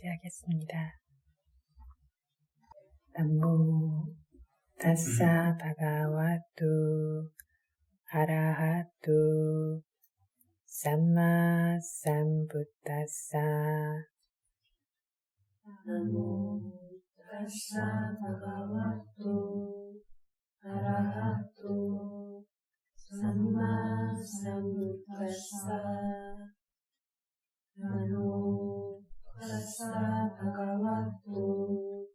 하겠습니다. 나모 타사 바가와토 아라하토 삼마 삼부타사. 나모 타사 바가와토 아라하토 삼마 삼부타사. 나모 타사 바가와토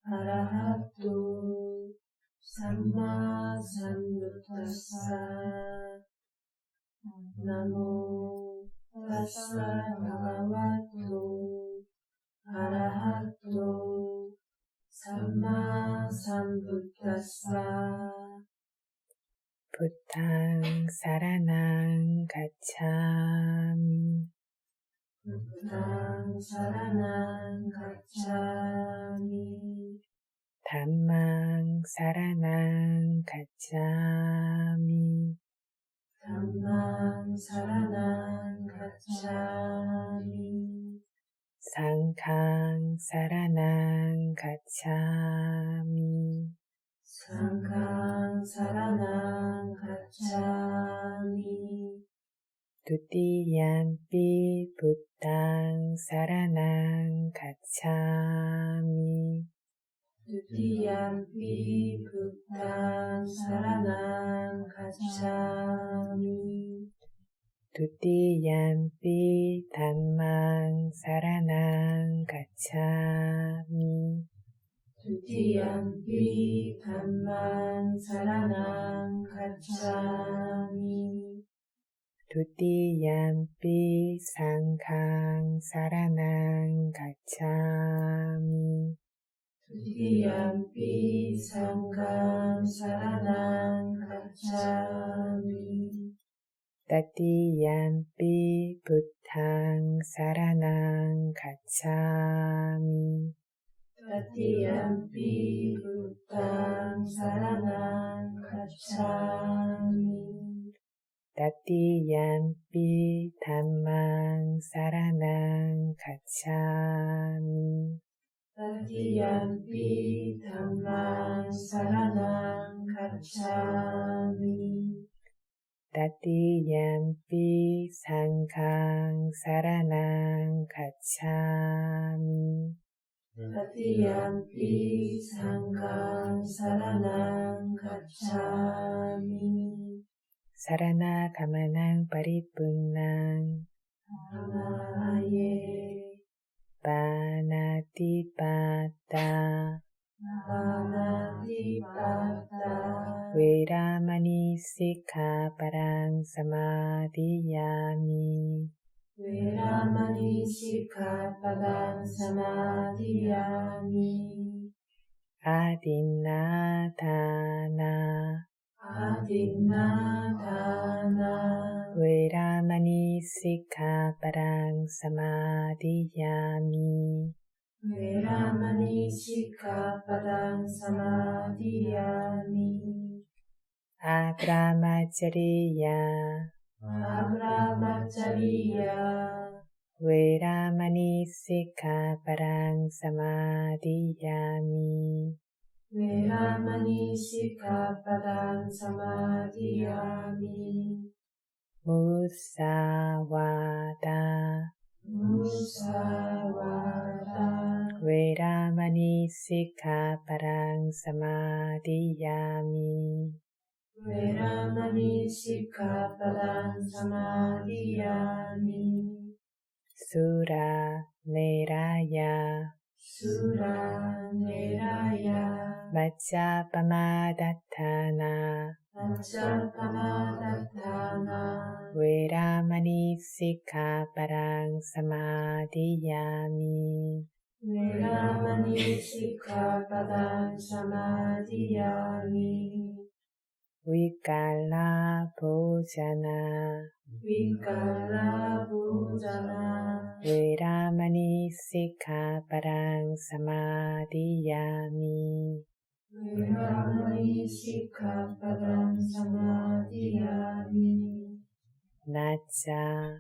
아라하토 삼마 삼부타사. 나모 타사 바가와토 아라하토 삼마 삼부타사. 부탕 사라낭 가차미. 부탕 사라낭 가차미. 담망 사라낭 가차미. 담망 사라낭 가차미. 상캉 사라낭 가차미. 상캉 사라낭 가차미. 두띠얌피 부탕 사라낭 가차미. 두띠얌피 부탕 사라낭 가차미. 두띠얌피 담망 사라낭 가차미. 두띠얌피 담망 사라낭 가차미. 두띠얌피 상캉 사라낭 가차미. 두띠얌피 상캉 사라낭 가차미. 따띠얌피 부탕 사라낭 가차미. 따띠얌피 부탕 사라낭 가차미. 따띠얌피 담망 사라낭 가차미. 따띠얌피 담망 사라낭 가차미. 따띠얌피 상캉 사라낭 가차미. 따띠얌피 상캉 사라낭 가차미. 사라나 가마낭 파리뿐낭. 나마예. 바나티파타. 바나티파타. 웨라마니 시카파랑 사마디야미. 웨라마니 시카파당 사마디야미. 아딘나다나. 아딘나다나. 웨라마니 시카파랑 사마디야미. 웨라마니 시카파당 사마디야미. 아브라마차리야. 아브라마차리야. 웨라마니 시카파랑 사마디야미. 웨라마니 시카파당 사마디야미. 무사와다. 무사와다. 웨라마니 시카파랑 사마디야미. 웨라마니 시카파당 사마디야미. 수라 네라야. 수라 네라야. 마차파마다타나. 마차파마다타나. 웨라마니 시카파랑 사마디야미. 웨라마니 시카파당 사마디야미. 위깔라 보자나. 위깔라 보자나. 웨라마니 시카파랑 사마디야미. 웨라마니 시카파당 사마디야미. 나짜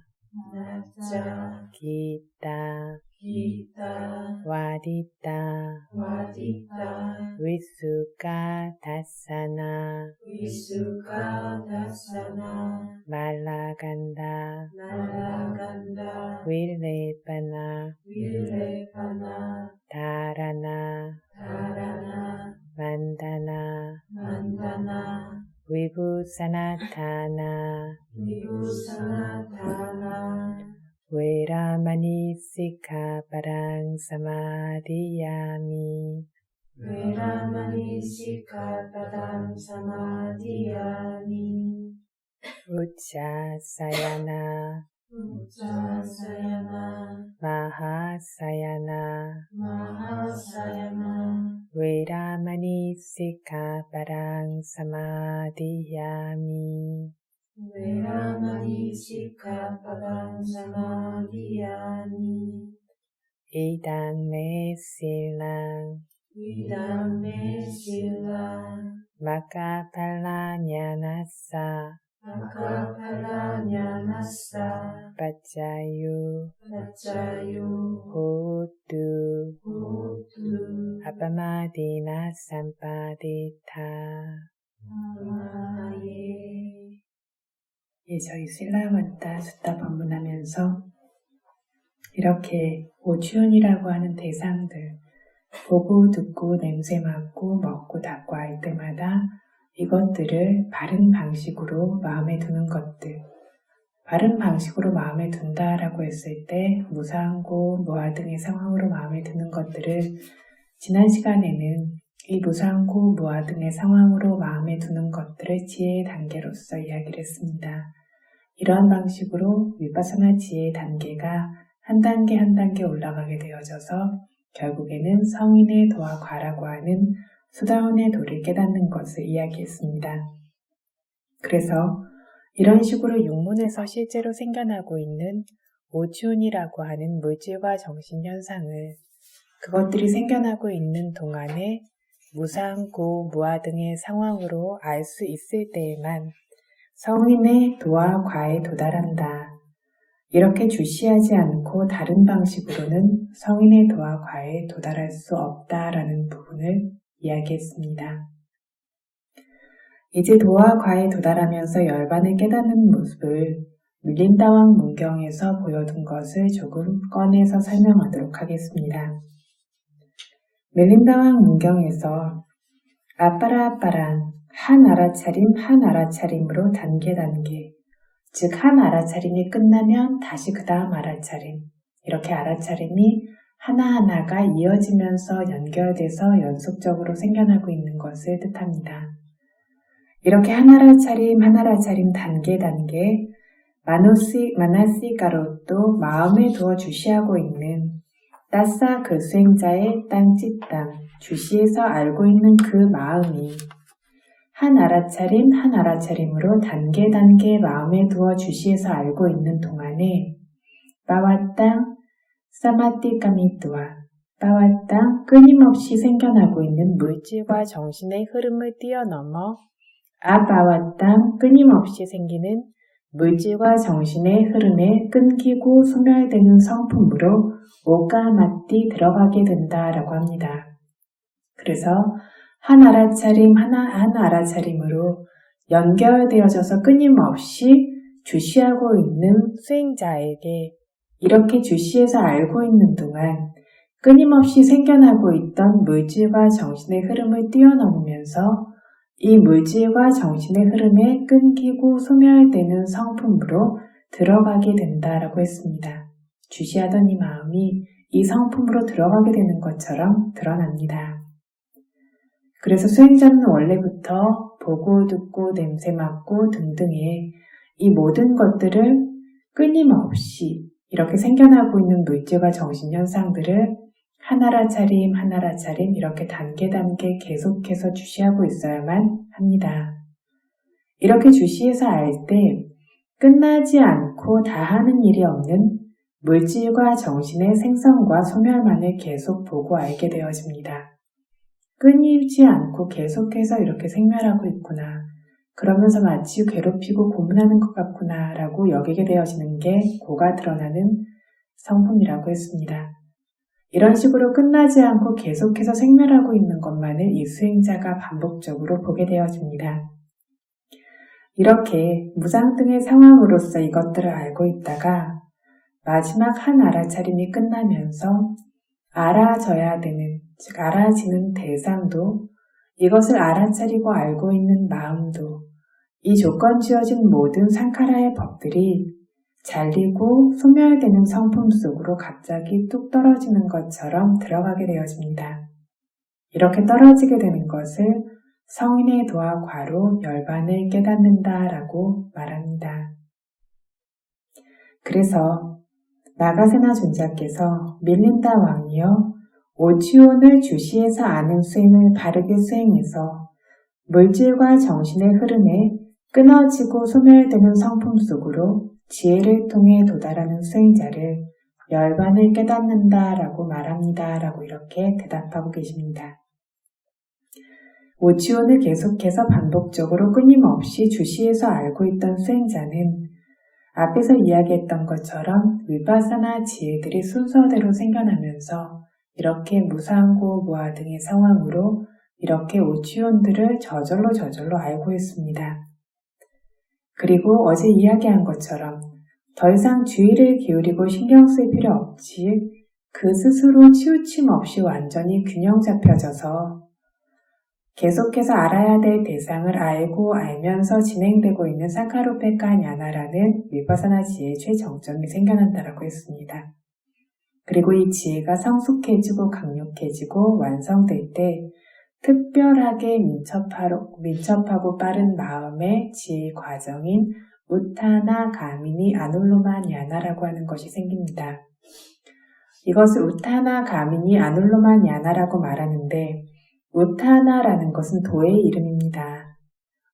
나짜 기타 기타 wadita wadita visuka dassana visuka dassana malaganda naraganda vilepana vilepana dharana dharana vandana mandana vibhusanatthana vibhusanatthana Veramani sikkhapadang samadhiyami. Veramani sikkhapadang samadhiyami. Uccasayana Uccasayana Mahasayana Mahasayana Veramani sikkhapadang samadhiyami. Veramani sikkhapadang samadhiyami. Idang me silang Idang me silang Makkaphalāñyanassa Makkaphalāñyanassa Paccayu Paccayu Hotu Hotu Apamadina Sampadita. Amaye. 예, 저희 실라완타 숫다 법문하면서 이렇게 오추윤이라고 하는 대상들, 보고, 듣고, 냄새 맡고, 먹고, 닦고 할 때마다 이것들을 바른 방식으로 마음에 두는 것들, 바른 방식으로 마음에 둔다라고 했을 때 무상고, 무아 등의 상황으로 마음에 드는 것들을 지난 시간에는 이 무상고, 무아 등의 상황으로 마음에 두는 것들을 지혜의 단계로서 이야기를 했습니다. 이러한 방식으로 위파사나 지혜의 단계가 한 단계 한 단계 올라가게 되어져서 결국에는 성인의 도와 과라고 하는 수다원의 도를 깨닫는 것을 이야기했습니다. 그래서 이런 식으로 육문에서 실제로 생겨나고 있는 오추운이라고 하는 물질과 정신현상을 그것들이 생겨나고 있는 동안에 무상고, 무아 등의 상황으로 알 수 있을 때에만 성인의 도와 과에 도달한다. 이렇게 주시하지 않고 다른 방식으로는 성인의 도와 과에 도달할 수 없다라는 부분을 이야기했습니다. 이제 도와 과에 도달하면서 열반을 깨닫는 모습을 밀린다왕 문경에서 보여둔 것을 조금 꺼내서 설명하도록 하겠습니다. 밀린다왕 문경에서 아빠라아빠란 한 알아차림 한 알아차림으로 단계 즉 한 알아차림이 끝나면 다시 그 다음 알아차림, 이렇게 알아차림이 하나하나가 이어지면서 연결돼서 연속적으로 생겨나고 있는 것을 뜻합니다. 이렇게 한 알아차림 단계 마나시가로 마음에 두어 주시하고 있는 따싸 그 수행자의 땅찌땅 주시에서 알고 있는 그 마음이 한 알아차림으로 단계 마음에 두어 주시에서 알고 있는 동안에 빠와땅 사마띠까미뚜와 빠와땅 끊임없이 생겨나고 있는 물질과 정신의 흐름을 뛰어넘어 빠와땅 끊임없이 생기는 물질과 정신의 흐름에 끊기고 소멸되는 성품으로 오까마띠 들어가게 된다라고 합니다. 그래서 한 알아차림으로 연결되어져서 끊임없이 주시하고 있는 수행자에게 이렇게 주시해서 알고 있는 동안 끊임없이 생겨나고 있던 물질과 정신의 흐름을 뛰어넘으면서 이 물질과 정신의 흐름에 끊기고 소멸되는 성품으로 들어가게 된다라고 했습니다. 주시하던 이 마음이 이 성품으로 들어가게 되는 것처럼 드러납니다. 그래서 수행자는 원래부터 보고 듣고 냄새 맡고 등등의 이 모든 것들을 끊임없이 이렇게 생겨나고 있는 물질과 정신현상들을 한 알아차림 이렇게 단계 계속해서 주시하고 있어야만 합니다. 이렇게 주시해서 알 때 끝나지 않고 다하는 일이 없는 물질과 정신의 생성과 소멸만을 계속 보고 알게 되어집니다. 끊이지 않고 계속해서 이렇게 생멸하고 있구나. 그러면서 마치 괴롭히고 고문하는 것 같구나 라고 여기게 되어지는 게 고가 드러나는 성품이라고 했습니다. 이런 식으로 끝나지 않고 계속해서 생멸하고 있는 것만을 이 수행자가 반복적으로 보게 되어집니다. 이렇게 무상등의 상황으로서 이것들을 알고 있다가 마지막 한 알아차림이 끝나면서 알아져야 되는, 즉 알아지는 대상도, 이것을 알아차리고 알고 있는 마음도, 이 조건 지어진 모든 상카라의 법들이 잘리고 소멸되는 성품 속으로 갑자기 뚝 떨어지는 것처럼 들어가게 되어집니다. 이렇게 떨어지게 되는 것을 성인의 도와 과로 열반을 깨닫는다라고 말합니다. 그래서 나가세나 존자께서 밀린다 왕이여 오치온을 주시해서 아는 수행을 바르게 수행해서 물질과 정신의 흐름에 끊어지고 소멸되는 성품 속으로 지혜를 통해 도달하는 수행자를 열반을 깨닫는다라고 말합니다라고 이렇게 대답하고 계십니다. 오치온을 계속해서 반복적으로 끊임없이 주시해서 알고 있던 수행자는 앞에서 이야기했던 것처럼 위파사나 지혜들이 순서대로 생겨나면서 이렇게 무상고, 무아 등의 상황으로 이렇게 오치온들을 저절로 알고 있습니다. 그리고 어제 이야기한 것처럼 더 이상 주의를 기울이고 신경 쓸 필요 없이 그 스스로 치우침 없이 완전히 균형 잡혀져서 계속해서 알아야 될 대상을 알고 알면서 진행되고 있는 상카루페카 냐나라는 위파사나 지혜의 최정점이 생겨난다라고 했습니다. 그리고 이 지혜가 성숙해지고 강력해지고 완성될 때 특별하게 민첩하고 빠른 마음의 지혜 과정인 우타나 가미니 아놀로마 냐나라고 하는 것이 생깁니다. 이것을 우타나 가미니 아놀로마 냐나라고 말하는데 우타나라는 것은 도의 이름입니다.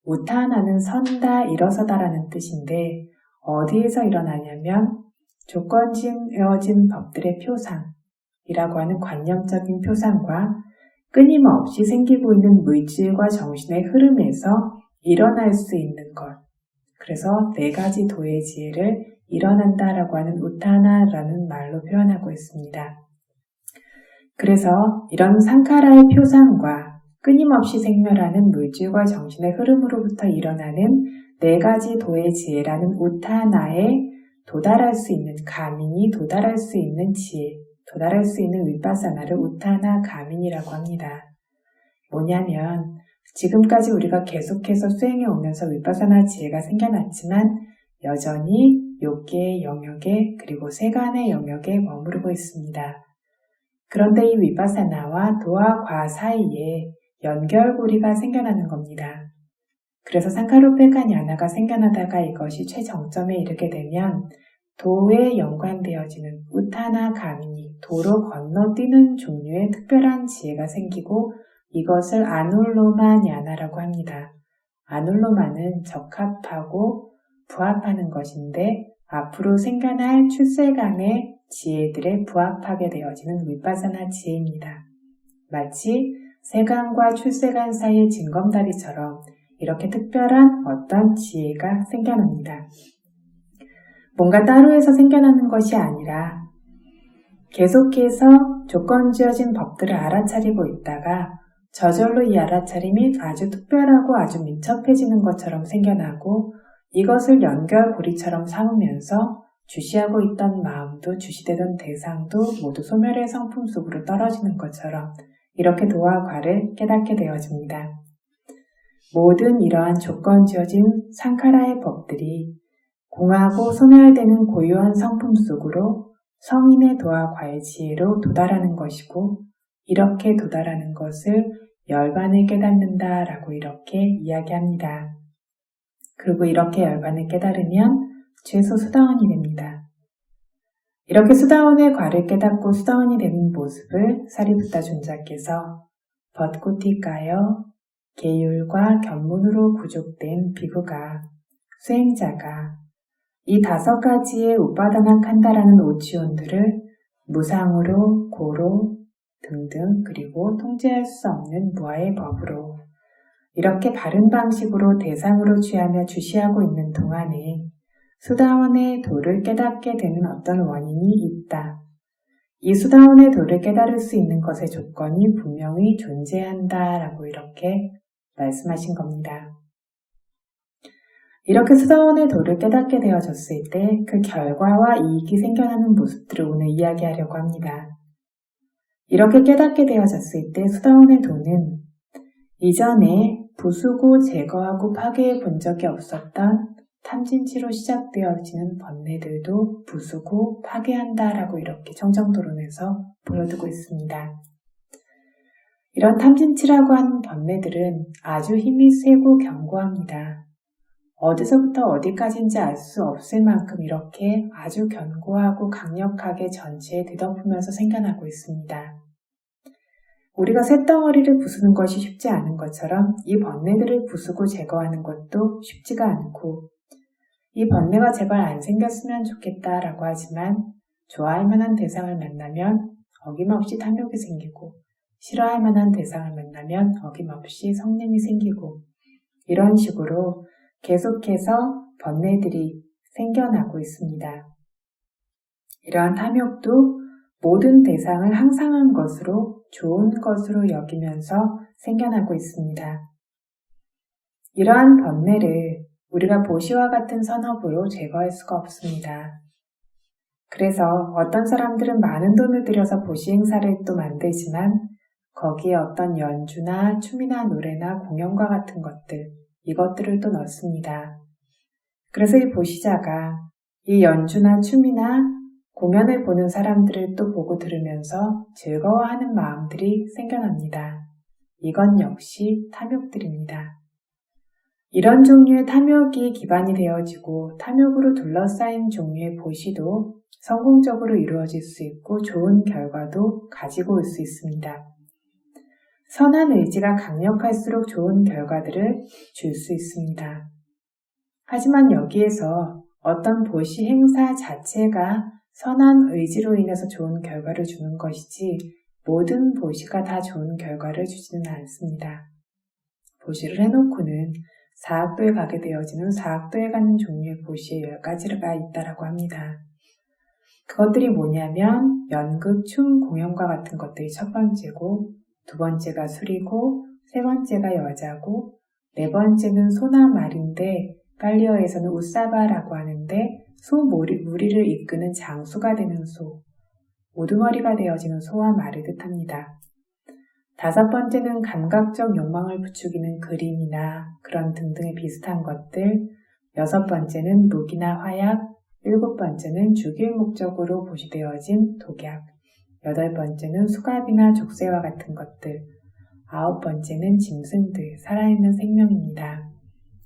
우타나는 선다, 일어서다라는 뜻인데 어디에서 일어나냐면 조건지어진 법들의 표상이라고 하는 관념적인 표상과 끊임없이 생기고 있는 물질과 정신의 흐름에서 일어날 수 있는 것. 그래서 네 가지 도의 지혜를 일어난다라고 하는 우타나라는 말로 표현하고 있습니다. 그래서 이런 상카라의 표상과 끊임없이 생멸하는 물질과 정신의 흐름으로부터 일어나는 네 가지 도의 지혜라는 우타나에 도달할 수 있는 가민이 도달할 수 있는 지혜, 도달할 수 있는 위파사나를 우타나 가민이라고 합니다. 뭐냐면 지금까지 우리가 계속해서 수행해 오면서 위파사나 지혜가 생겨났지만 여전히 욕계의 영역에 그리고 세간의 영역에 머무르고 있습니다. 그런데 이 위파사나와 도와 과 사이에 연결고리가 생겨나는 겁니다. 그래서 상카루페카 냐나가 생겨나다가 이것이 최정점에 이르게 되면 도에 연관되어지는 우타나 가미니, 도로 건너뛰는 종류의 특별한 지혜가 생기고 이것을 아놀로마 냐나라고 합니다. 아놀로마는 적합하고 부합하는 것인데 앞으로 생겨날 출세간의 지혜들에 부합하게 되어지는 위파사나 지혜입니다. 마치 세간과 출세간 사이의 징검다리처럼 이렇게 특별한 어떤 지혜가 생겨납니다. 뭔가 따로 해서 생겨나는 것이 아니라 계속해서 조건 지어진 법들을 알아차리고 있다가 저절로 이 알아차림이 아주 특별하고 아주 민첩해지는 것처럼 생겨나고 이것을 연결고리처럼 삼으면서 주시하고 있던 마음도 주시되던 대상도 모두 소멸의 성품 속으로 떨어지는 것처럼 이렇게 도와 과를 깨닫게 되어집니다. 모든 이러한 조건 지어진 상카라의 법들이 공하고 소멸되는 고유한 성품 속으로 성인의 도와 과의 지혜로 도달하는 것이고 이렇게 도달하는 것을 열반을 깨닫는다라고 이렇게 이야기합니다. 그리고 이렇게 열반을 깨달으면 최소 수다원이 됩니다. 이렇게 수다원의 과를 깨닫고 수다원이 되는 모습을 사리부타 존자께서 벚꽃이 까여 계율과 견문으로 구족된 비구가, 수행자가 이 5가지의 우파다나칸다라는 오치온들을 무상으로, 고로 등등 그리고 통제할 수 없는 무아의 법으로 이렇게 바른 방식으로 대상으로 취하며 주시하고 있는 동안에 수다원의 도를 깨닫게 되는 어떤 원인이 있다. 이 수다원의 도를 깨달을 수 있는 것의 조건이 분명히 존재한다라고 이렇게 말씀하신 겁니다. 이렇게 수다원의 도를 깨닫게 되어졌을 때 그 결과와 이익이 생겨나는 모습들을 오늘 이야기하려고 합니다. 이렇게 깨닫게 되어졌을 때 수다원의 도는 이전에 부수고 제거하고 파괴해 본 적이 없었던 탐진치로 시작되어지는 번뇌들도 부수고 파괴한다라고 이렇게 청정도론에서 보여두고 있습니다. 이런 탐진치라고 하는 번뇌들은 아주 힘이 세고 견고합니다. 어디서부터 어디까지인지 알 수 없을 만큼 이렇게 아주 견고하고 강력하게 전체에 뒤덮으면서 생겨나고 있습니다. 우리가 쇳덩어리를 부수는 것이 쉽지 않은 것처럼 이 번뇌들을 부수고 제거하는 것도 쉽지가 않고 이 번뇌가 제발 안 생겼으면 좋겠다라고 하지만 좋아할 만한 대상을 만나면 어김없이 탐욕이 생기고 싫어할 만한 대상을 만나면 어김없이 성냄이 생기고 이런 식으로 계속해서 번뇌들이 생겨나고 있습니다. 이러한 탐욕도 모든 대상을 항상한 것으로 좋은 것으로 여기면서 생겨나고 있습니다. 이러한 번뇌를 우리가 보시와 같은 선업으로 제거할 수가 없습니다. 그래서 어떤 사람들은 많은 돈을 들여서 보시 행사를 또 만들지만 거기에 어떤 연주나 춤이나 노래나 공연과 같은 것들, 이것들을 또 넣습니다. 그래서 이 보시자가 이 연주나 춤이나 공연을 보는 사람들을 또 보고 들으면서 즐거워하는 마음들이 생겨납니다. 이건 역시 탐욕들입니다. 이런 종류의 탐욕이 기반이 되어지고 탐욕으로 둘러싸인 종류의 보시도 성공적으로 이루어질 수 있고 좋은 결과도 가지고 올 수 있습니다. 선한 의지가 강력할수록 좋은 결과들을 줄 수 있습니다. 하지만 여기에서 어떤 보시 행사 자체가 선한 의지로 인해서 좋은 결과를 주는 것이지 모든 보시가 다 좋은 결과를 주지는 않습니다. 보시를 해놓고는 사학도에 가게 되어지는 사학도에 가는 종류의 보시에 10가지가 있다라고 합니다. 그것들이 뭐냐면 연극, 춤, 공연과 같은 것들이 첫 번째고 두 번째가 술이고 세 번째가 여자고 네 번째는 소나 말인데 팔리어에서는 우사바라고 하는데 소 무리를 이끄는 장수가 되는 소, 우두머리가 되어지는 소와 말을 뜻합니다. 다섯 번째는 감각적 욕망을 부추기는 그림이나 그런 등등의 비슷한 것들, 여섯 번째는 무기나 화약, 일곱 번째는 죽일 목적으로 보시되어진 독약, 여덟 번째는 수갑이나 족쇄와 같은 것들, 아홉 번째는 짐승들, 살아있는 생명입니다.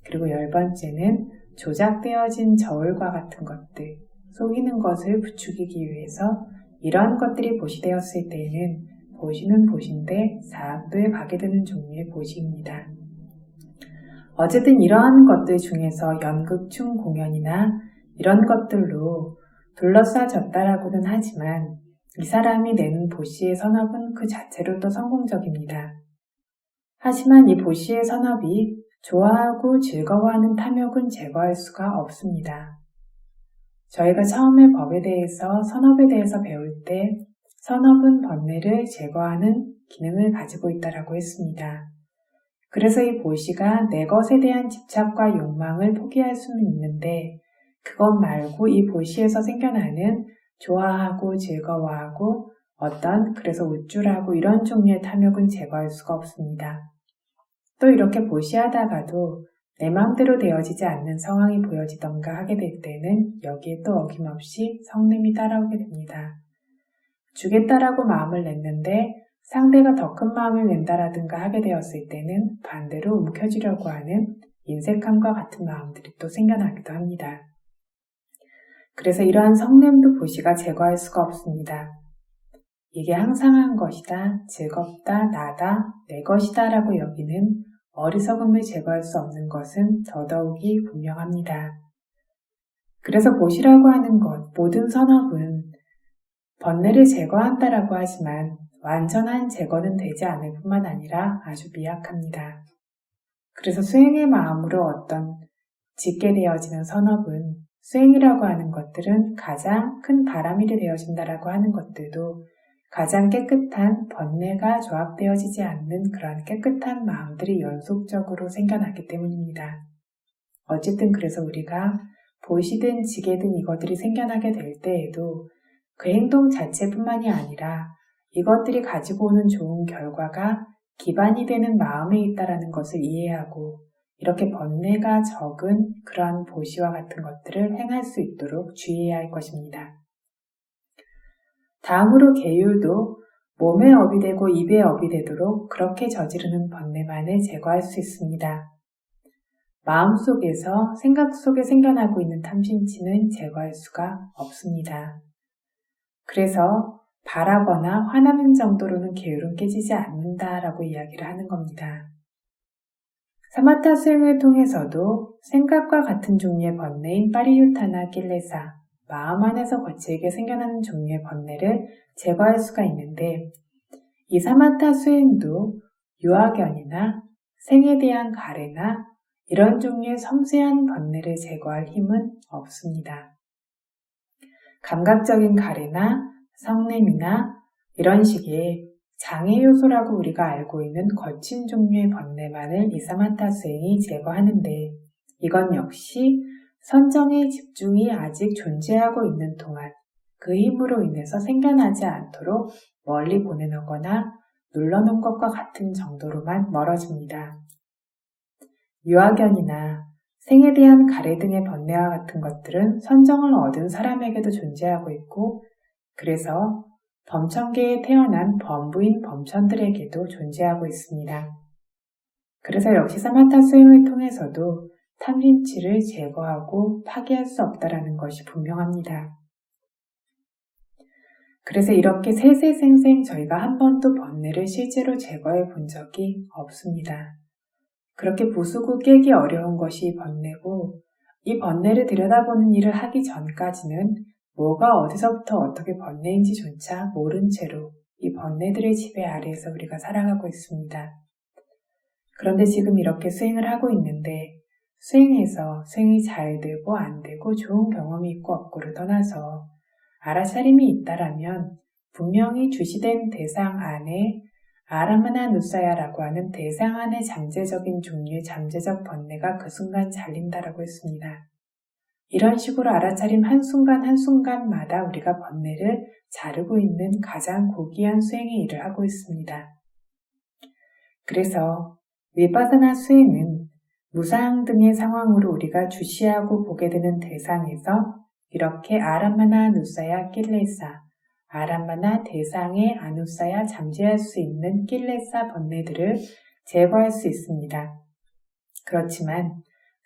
그리고 열 번째는 조작되어진 저울과 같은 것들, 속이는 것을 부추기기 위해서 이러한 것들이 보시되었을 때에는 보시는 보시인데 사학도에 가게 되는 종류의 보시입니다. 어쨌든 이러한 것들 중에서 연극, 춤, 공연이나 이런 것들로 둘러싸졌다라고는 하지만 이 사람이 내는 보시의 선업은 그 자체로 또 성공적입니다. 하지만 이 보시의 선업이 좋아하고 즐거워하는 탐욕은 제거할 수가 없습니다. 저희가 처음에 법에 대해서, 선업에 대해서 배울 때 선업은 번뇌를 제거하는 기능을 가지고 있다고 했습니다. 그래서 이 보시가 내 것에 대한 집착과 욕망을 포기할 수는 있는데 그것 말고 이 보시에서 생겨나는 좋아하고 즐거워하고 그래서 우쭐하고 이런 종류의 탐욕은 제거할 수가 없습니다. 또 이렇게 보시하다가도 내 마음대로 되어지지 않는 상황이 보여지던가 하게 될 때는 여기에 또 어김없이 성냄이 따라오게 됩니다. 주겠다라고 마음을 냈는데 상대가 더 큰 마음을 낸다라든가 하게 되었을 때는 반대로 움켜쥐려고 하는 인색함과 같은 마음들이 또 생겨나기도 합니다. 그래서 이러한 성냄도 보시가 제거할 수가 없습니다. 이게 항상한 것이다, 즐겁다, 나다, 내 것이다 라고 여기는 어리석음을 제거할 수 없는 것은 더더욱이 분명합니다. 그래서 보시라고 하는 것, 모든 선업은 번뇌를 제거한다라고 하지만 완전한 제거는 되지 않을 뿐만 아니라 아주 미약합니다. 그래서 수행의 마음으로 짓게 되어지는 선업은 수행이라고 하는 것들은 가장 큰 바람일이 되어진다라고 하는 것들도 가장 깨끗한 번뇌가 조합되어지지 않는 그러한 깨끗한 마음들이 연속적으로 생겨났기 때문입니다. 어쨌든 그래서 우리가 보시든 지게든 이것들이 생겨나게 될 때에도 그 행동 자체뿐만이 아니라 이것들이 가지고 오는 좋은 결과가 기반이 되는 마음에 있다는 것을 이해하고 이렇게 번뇌가 적은 그러한 보시와 같은 것들을 행할 수 있도록 주의해야 할 것입니다. 다음으로 계율도 몸에 업이 되고 입에 업이 되도록 그렇게 저지르는 번뇌만을 제거할 수 있습니다. 마음속에서 생각 속에 생겨나고 있는 탐심치는 제거할 수가 없습니다. 그래서 바라거나 화나는 정도로는 계율은 깨지지 않는다라고 이야기를 하는 겁니다. 사마타 수행을 통해서도 생각과 같은 종류의 번뇌인 파리유타나 낄레사, 마음 안에서 거칠게 생겨나는 종류의 번뇌를 제거할 수가 있는데 이 사마타 수행도 유아견이나 생에 대한 가래나 이런 종류의 섬세한 번뇌를 제거할 힘은 없습니다. 감각적인 가래나 성냄이나 이런 식의 장애 요소라고 우리가 알고 있는 거친 종류의 번뇌만을 이 사마타 수행이 제거하는데 이건 역시 선정의 집중이 아직 존재하고 있는 동안 그 힘으로 인해서 생겨나지 않도록 멀리 보내놓거나 눌러놓은 것과 같은 정도로만 멀어집니다. 유아견이나 생에 대한 가래 등의 번뇌와 같은 것들은 선정을 얻은 사람에게도 존재하고 있고 그래서 범천계에 태어난 범부인 범천들에게도 존재하고 있습니다. 그래서 역시 사마타 수행을 통해서도 탐심치를 제거하고 파괴할 수 없다는 것이 분명합니다. 그래서 이렇게 세세생생 저희가 한 번도 번뇌를 실제로 제거해 본 적이 없습니다. 그렇게 부수고 깨기 어려운 것이 번뇌고 이 번뇌를 들여다보는 일을 하기 전까지는 뭐가 어디서부터 어떻게 번뇌인지조차 모른 채로 이 번뇌들의 지배 아래에서 우리가 살아가고 있습니다. 그런데 지금 이렇게 수행을 하고 있는데 수행에서 수행이 잘 되고 안 되고 좋은 경험이 있고 없고를 떠나서 알아차림이 있다라면 분명히 주시된 대상 안에 아라마나 누사야라고 하는 대상 안의 잠재적인 종류의 잠재적 번뇌가 그 순간 잘린다라고 했습니다. 이런 식으로 알아차림 한순간 한순간마다 우리가 번뇌를 자르고 있는 가장 고귀한 수행의 일을 하고 있습니다. 그래서 위파사나 수행은 무상 등의 상황으로 우리가 주시하고 보게 되는 대상에서 이렇게 아라마나 누사야 낄레사, 아라마나 대상의 아누사야 잠재할 수 있는 낄레사 번뇌들을 제거할 수 있습니다. 그렇지만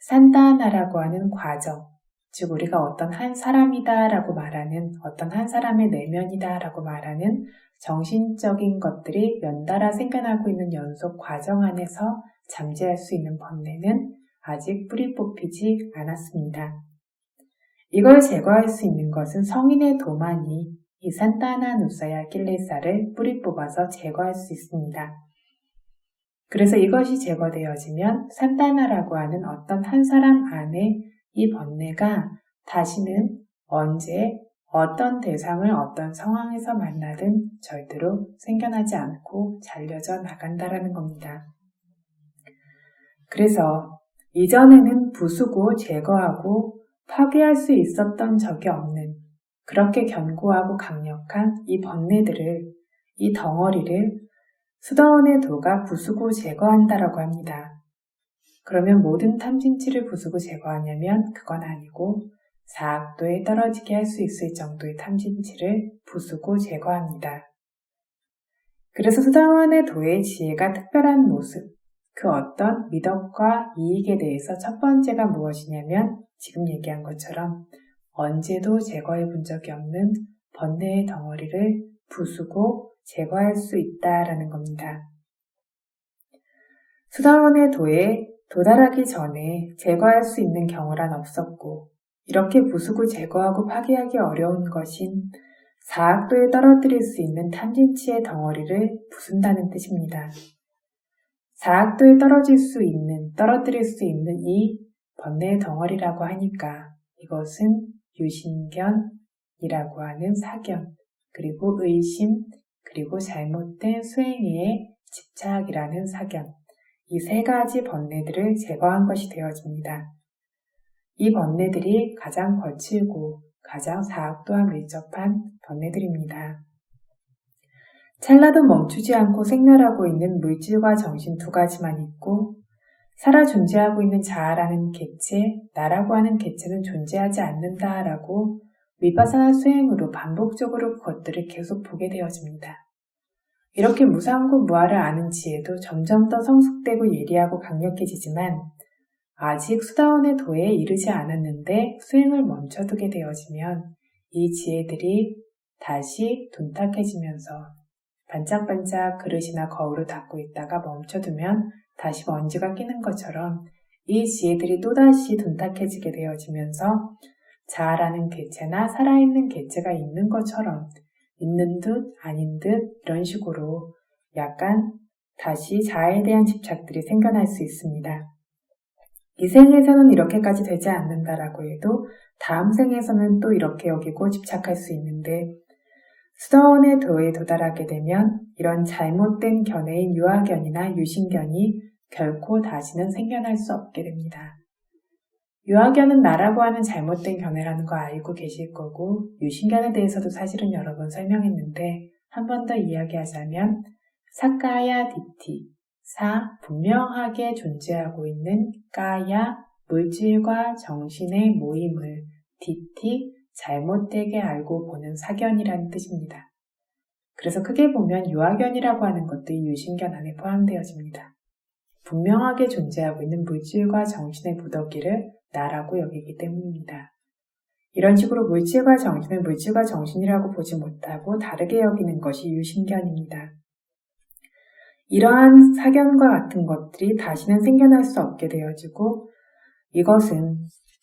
산다나라고 하는 과정, 즉 우리가 어떤 한 사람이다 라고 말하는 어떤 한 사람의 내면이다 라고 말하는 정신적인 것들이 연달아 생겨나고 있는 연속 과정 안에서 잠재할 수 있는 번뇌는 아직 뿌리 뽑히지 않았습니다. 이걸 제거할 수 있는 것은 성인의 도만이 이 산타나 누사야 낄레사를 뿌리 뽑아서 제거할 수 있습니다. 그래서 이것이 제거되어지면 산타나라고 하는 어떤 한 사람 안에 이 번뇌가 다시는 언제 어떤 대상을 어떤 상황에서 만나든 절대로 생겨나지 않고 잘려져 나간다라는 겁니다. 그래서 이전에는 부수고 제거하고 파괴할 수 있었던 적이 없는 그렇게 견고하고 강력한 이 번뇌들을, 이 덩어리를 수다원의 도가 부수고 제거한다라고 합니다. 그러면 모든 탐진치를 부수고 제거하냐면 그건 아니고 사악도에 떨어지게 할 수 있을 정도의 탐진치를 부수고 제거합니다. 그래서 수다원의 도의 지혜가 특별한 모습, 그 어떤 미덕과 이익에 대해서 첫 번째가 무엇이냐면 지금 얘기한 것처럼 언제도 제거해 본 적이 없는 번뇌의 덩어리를 부수고 제거할 수 있다라는 겁니다. 수다원의 도에 도달하기 전에 제거할 수 있는 경우란 없었고 이렇게 부수고 제거하고 파괴하기 어려운 것인 사악도에 떨어뜨릴 수 있는 탐진치의 덩어리를 부순다는 뜻입니다. 사악도에 떨어뜨릴 수 있는 이 번뇌의 덩어리라고 하니까 이것은 유신견이라고 하는 사견, 그리고 의심, 그리고 잘못된 수행에 집착이라는 사견, 이 세 가지 번뇌들을 제거한 것이 되어집니다. 이 번뇌들이 가장 거칠고 가장 사악도와 밀접한 번뇌들입니다. 찰나도 멈추지 않고 생멸하고 있는 물질과 정신 두 가지만 있고 살아 존재하고 있는 자아라는 객체, 나라고 하는 객체는 존재하지 않는다라고 위파사나 수행으로 반복적으로 그것들을 계속 보게 되어집니다. 이렇게 무상고 무아를 아는 지혜도 점점 더 성숙되고 예리하고 강력해지지만 아직 수다원의 도에 이르지 않았는데 수행을 멈춰두게 되어지면 이 지혜들이 다시 둔탁해지면서 반짝반짝 그릇이나 거울을 닦고 있다가 멈춰두면 다시 먼지가 끼는 것처럼 이 지혜들이 또다시 둔탁해지게 되어지면서 자아라는 객체나 살아있는 객체가 있는 것처럼 있는 듯 아닌 듯 이런 식으로 약간 다시 자아에 대한 집착들이 생겨날 수 있습니다. 이 생에서는 이렇게까지 되지 않는다라고 해도 다음 생에서는 또 이렇게 여기고 집착할 수 있는데 수다원의 도에 도달하게 되면 이런 잘못된 견해인 유아견이나 유신견이 결코 다시는 생겨날 수 없게 됩니다. 유아견은 나라고 하는 잘못된 견해라는 거 알고 계실 거고 유신견에 대해서도 사실은 여러 번 설명했는데 한 번 더 이야기하자면 사까야 디티, 사, 분명하게 존재하고 있는 까야, 물질과 정신의 모임을 디티, 잘못되게 알고 보는 사견이라는 뜻입니다. 그래서 크게 보면 유아견이라고 하는 것도 이 유신견 안에 포함되어집니다. 분명하게 존재하고 있는 물질과 정신의 무더기를 나라고 여기기 때문입니다. 이런 식으로 물질과 정신을 물질과 정신이라고 보지 못하고 다르게 여기는 것이 유신견입니다. 이러한 사견과 같은 것들이 다시는 생겨날 수 없게 되어지고 이것은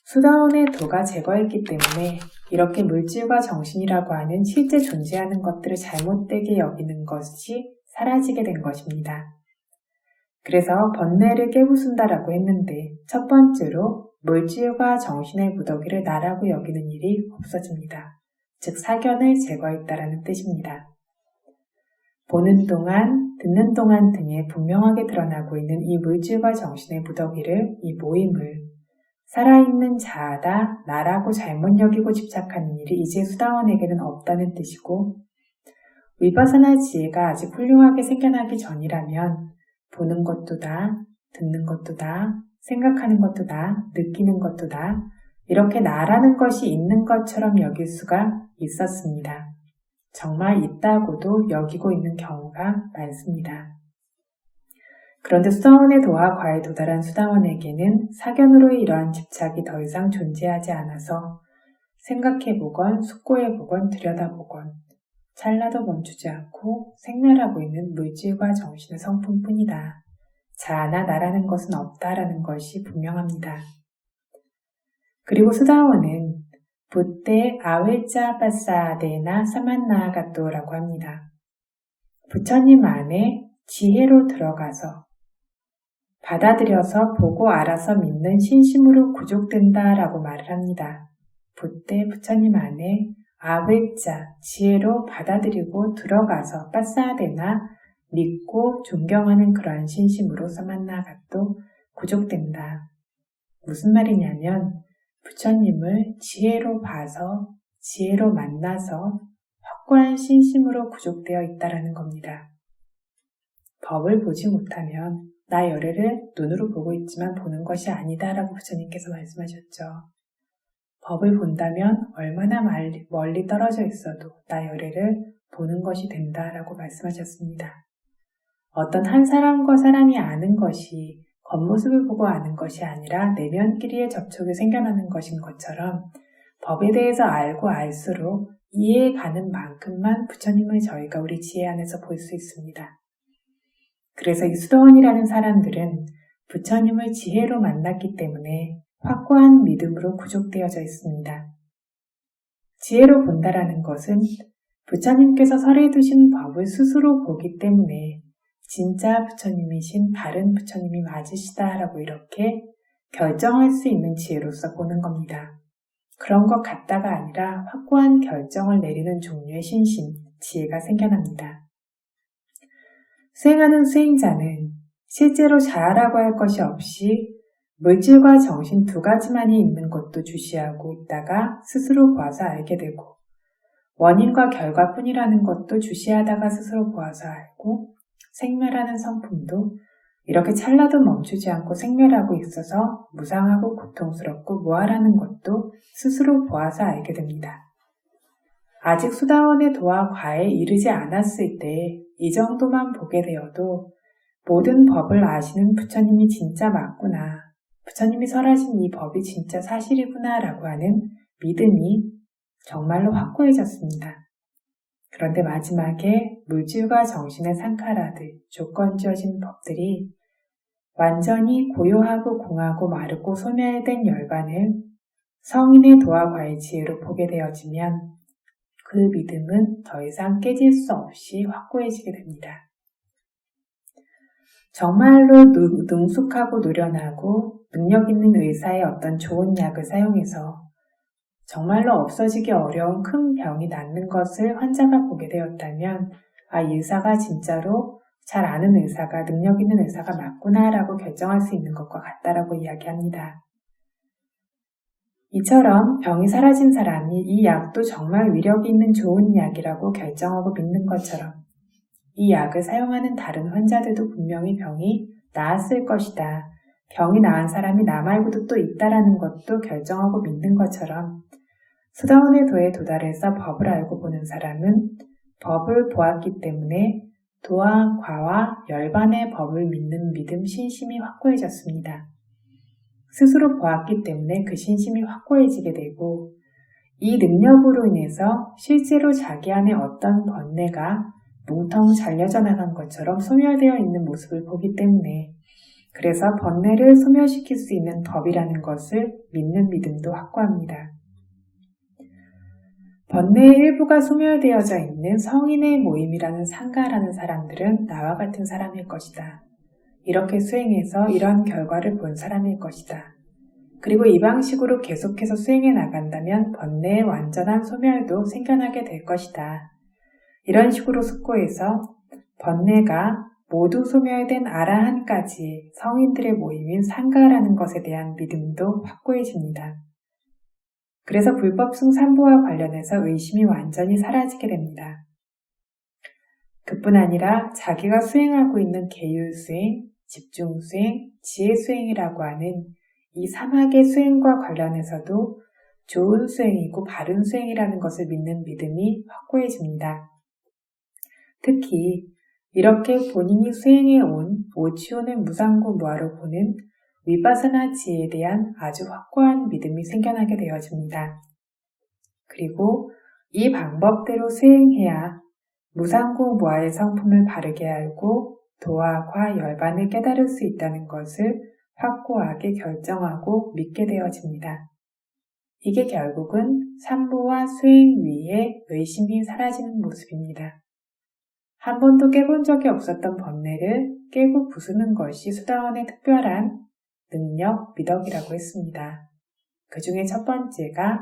수다원의 도가 제거했기 때문에 이렇게 물질과 정신이라고 하는 실제 존재하는 것들을 잘못되게 여기는 것이 사라지게 된 것입니다. 그래서 번뇌를 깨부순다라고 했는데 첫 번째로 물질과 정신의 무더기를 나라고 여기는 일이 없어집니다. 즉 사견을 제거했다라는 뜻입니다. 보는 동안, 듣는 동안 등에 분명하게 드러나고 있는 이 물질과 정신의 무더기를, 이 모임을 살아있는 자아다, 나라고 잘못 여기고 집착하는 일이 이제 수다원에게는 없다는 뜻이고 위파사나 지혜가 아직 훌륭하게 생겨나기 전이라면 보는 것도 다, 듣는 것도 다, 생각하는 것도 다, 느끼는 것도 다 이렇게 나라는 것이 있는 것처럼 여길 수가 있었습니다. 정말 있다고도 여기고 있는 경우가 많습니다. 그런데 수다원의 도와 과에 도달한 수다원에게는 사견으로의 이러한 집착이 더 이상 존재하지 않아서 생각해보건 숙고해보건 들여다보건 찰나도 멈추지 않고 생멸하고 있는 물질과 정신의 성품뿐이다. 자아나 나라는 것은 없다라는 것이 분명합니다. 그리고 수다원은 부떼 아웨짜 빠사데나 사만나가또라고 합니다. 부처님 안에 지혜로 들어가서 받아들여서 보고 알아서 믿는 신심으로 구족된다라고 말을 합니다. 부떼 부처님 안에 아웨짜 지혜로 받아들이고 들어가서 빠사데나 믿고 존경하는 그러한 신심으로 사만나가또 구족된다. 무슨 말이냐면 부처님을 지혜로 봐서 지혜로 만나서 확고한 신심으로 구족되어 있다라는 겁니다. 법을 보지 못하면 나 열애를 눈으로 보고 있지만 보는 것이 아니다라고 부처님께서 말씀하셨죠. 법을 본다면 얼마나 멀리 떨어져 있어도 나 열애를 보는 것이 된다라고 말씀하셨습니다. 어떤 한 사람과 사람이 아는 것이 겉모습을 보고 아는 것이 아니라 내면끼리의 접촉이 생겨나는 것인 것처럼 법에 대해서 알고 알수록 이해해 가는 만큼만 부처님을 저희가 우리 지혜 안에서 볼 수 있습니다. 그래서 이 수도원이라는 사람들은 부처님을 지혜로 만났기 때문에 확고한 믿음으로 구족되어져 있습니다. 지혜로 본다라는 것은 부처님께서 설해 두신 법을 스스로 보기 때문에 진짜 부처님이신 바른 부처님이 맞으시다라고 이렇게 결정할 수 있는 지혜로서 보는 겁니다. 그런 것 같다가 아니라 확고한 결정을 내리는 종류의 신심, 지혜가 생겨납니다. 수행하는 수행자는 실제로 자아라고 할 것이 없이 물질과 정신 두 가지만이 있는 것도 주시하고 있다가 스스로 보아서 알게 되고, 원인과 결과뿐이라는 것도 주시하다가 스스로 보아서 알고, 생멸하는 성품도 이렇게 찰나도 멈추지 않고 생멸하고 있어서 무상하고 고통스럽고 무아라는 것도 스스로 보아서 알게 됩니다. 아직 수다원의 도와 과에 이르지 않았을 때 이 정도만 보게 되어도 모든 법을 아시는 부처님이 진짜 맞구나, 부처님이 설하신 이 법이 진짜 사실이구나 라고 하는 믿음이 정말로 확고해졌습니다. 그런데 마지막에 물질과 정신의 상카라들, 조건주어진 법들이 완전히 고요하고 공하고 마르고 소멸된 열반을 성인의 도와 과의 지혜로 보게 되어지면 그 믿음은 더 이상 깨질 수 없이 확고해지게 됩니다. 정말로 능숙하고 노련하고 능력 있는 의사의 어떤 좋은 약을 사용해서 정말로 없어지기 어려운 큰 병이 낫는 것을 환자가 보게 되었다면 이 의사가 진짜로 잘 아는 의사가, 능력 있는 의사가 맞구나라고 결정할 수 있는 것과 같다라고 이야기합니다. 이처럼 병이 사라진 사람이 이 약도 정말 위력이 있는 좋은 약이라고 결정하고 믿는 것처럼 이 약을 사용하는 다른 환자들도 분명히 병이 나았을 것이다, 병이 나은 사람이 나 말고도 또 있다라는 것도 결정하고 믿는 것처럼 수다원의 도에 도달해서 법을 알고 보는 사람은 법을 보았기 때문에 도와 과와 열반의 법을 믿는 믿음, 신심이 확고해졌습니다. 스스로 보았기 때문에 그 신심이 확고해지게 되고 이 능력으로 인해서 실제로 자기 안에 어떤 번뇌가 뭉텅 잘려져 나간 것처럼 소멸되어 있는 모습을 보기 때문에 그래서 번뇌를 소멸시킬 수 있는 법이라는 것을 믿는 믿음도 확고합니다. 번뇌의 일부가 소멸되어져 있는 성인의 모임이라는 상가라는 사람들은 나와 같은 사람일 것이다. 이렇게 수행해서 이런 결과를 본 사람일 것이다. 그리고 이 방식으로 계속해서 수행해 나간다면 번뇌의 완전한 소멸도 생겨나게 될 것이다. 이런 식으로 숙고해서 번뇌가 모두 소멸된 아라한까지 성인들의 모임인 상가라는 것에 대한 믿음도 확고해집니다. 그래서 불법승 삼보와 관련해서 의심이 완전히 사라지게 됩니다. 그뿐 아니라 자기가 수행하고 있는 계율수행, 집중수행, 지혜수행이라고 하는 이 사막의 수행과 관련해서도 좋은 수행이고 바른 수행이라는 것을 믿는 믿음이 확고해집니다. 특히 이렇게 본인이 수행해 온 오치오는 무상고 무아로 보는 위파사나 지혜에 대한 아주 확고한 믿음이 생겨나게 되어집니다. 그리고 이 방법대로 수행해야 무상고 무아의 성품을 바르게 알고 도와 과 열반을 깨달을 수 있다는 것을 확고하게 결정하고 믿게 되어집니다. 이게 결국은 삼보와 수행 위에 의심이 사라지는 모습입니다. 한 번도 깨본 적이 없었던 번뇌를 깨고 부수는 것이 수다원의 특별한 능력, 미덕이라고 했습니다. 그 중에 첫 번째가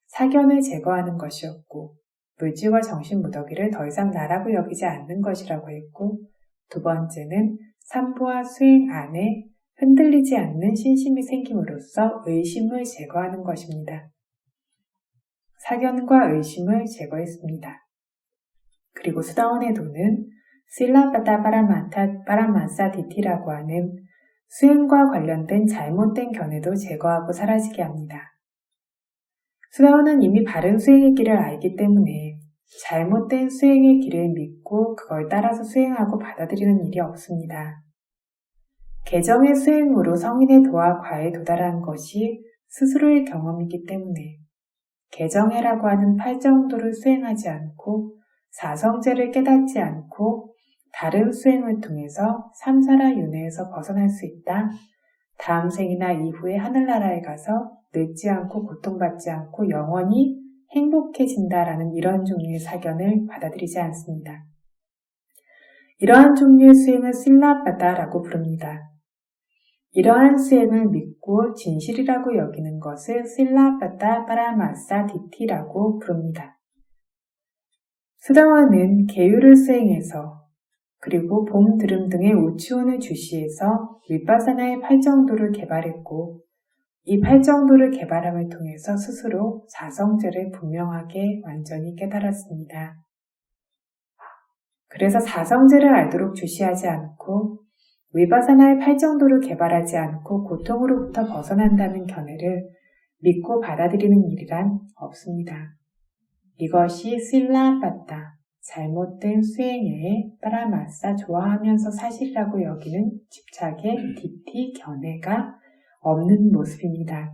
사견을 제거하는 것이었고 물질과 정신 무더기를 더 이상 나라고 여기지 않는 것이라고 했고 두 번째는 삼보와 수행 안에 흔들리지 않는 신심이 생김으로써 의심을 제거하는 것입니다. 사견과 의심을 제거했습니다. 그리고 수다원의 도는 실라바다 파라만사 디티라고 하는 수행과 관련된 잘못된 견해도 제거하고 사라지게 합니다. 수다원은 이미 바른 수행의 길을 알기 때문에 잘못된 수행의 길을 믿고 그걸 따라서 수행하고 받아들이는 일이 없습니다. 개정의 수행으로 성인의 도와 과에 도달한 것이 스스로의 경험이기 때문에 개정해라고 하는 팔정도를 수행하지 않고 사성제를 깨닫지 않고 다른 수행을 통해서 삼사라 윤회에서 벗어날 수 있다. 다음 생이나 이후에 하늘나라에 가서 늙지 않고 고통받지 않고 영원히 행복해진다라는 이런 종류의 사견을 받아들이지 않습니다. 이러한 종류의 수행을 실라바다라고 부릅니다. 이러한 수행을 믿고 진실이라고 여기는 것을 실라파타 파라마사 디티라고 부릅니다. 수다원은 계율을 수행해서 그리고 봄, 드름 등의 우치온을 주시해서 윗바사나의 8정도를 개발했고 이 8정도를 개발함을 통해서 스스로 사성제를 분명하게 완전히 깨달았습니다. 그래서 사성제를 알도록 주시하지 않고 위바사나의 8정도를 개발하지 않고 고통으로부터 벗어난다는 견해를 믿고 받아들이는 일이란 없습니다. 이것이 실라파타, 잘못된 수행에 파라마사 좋아하면서 사실이라고 여기는 집착의 디티 견해가 없는 모습입니다.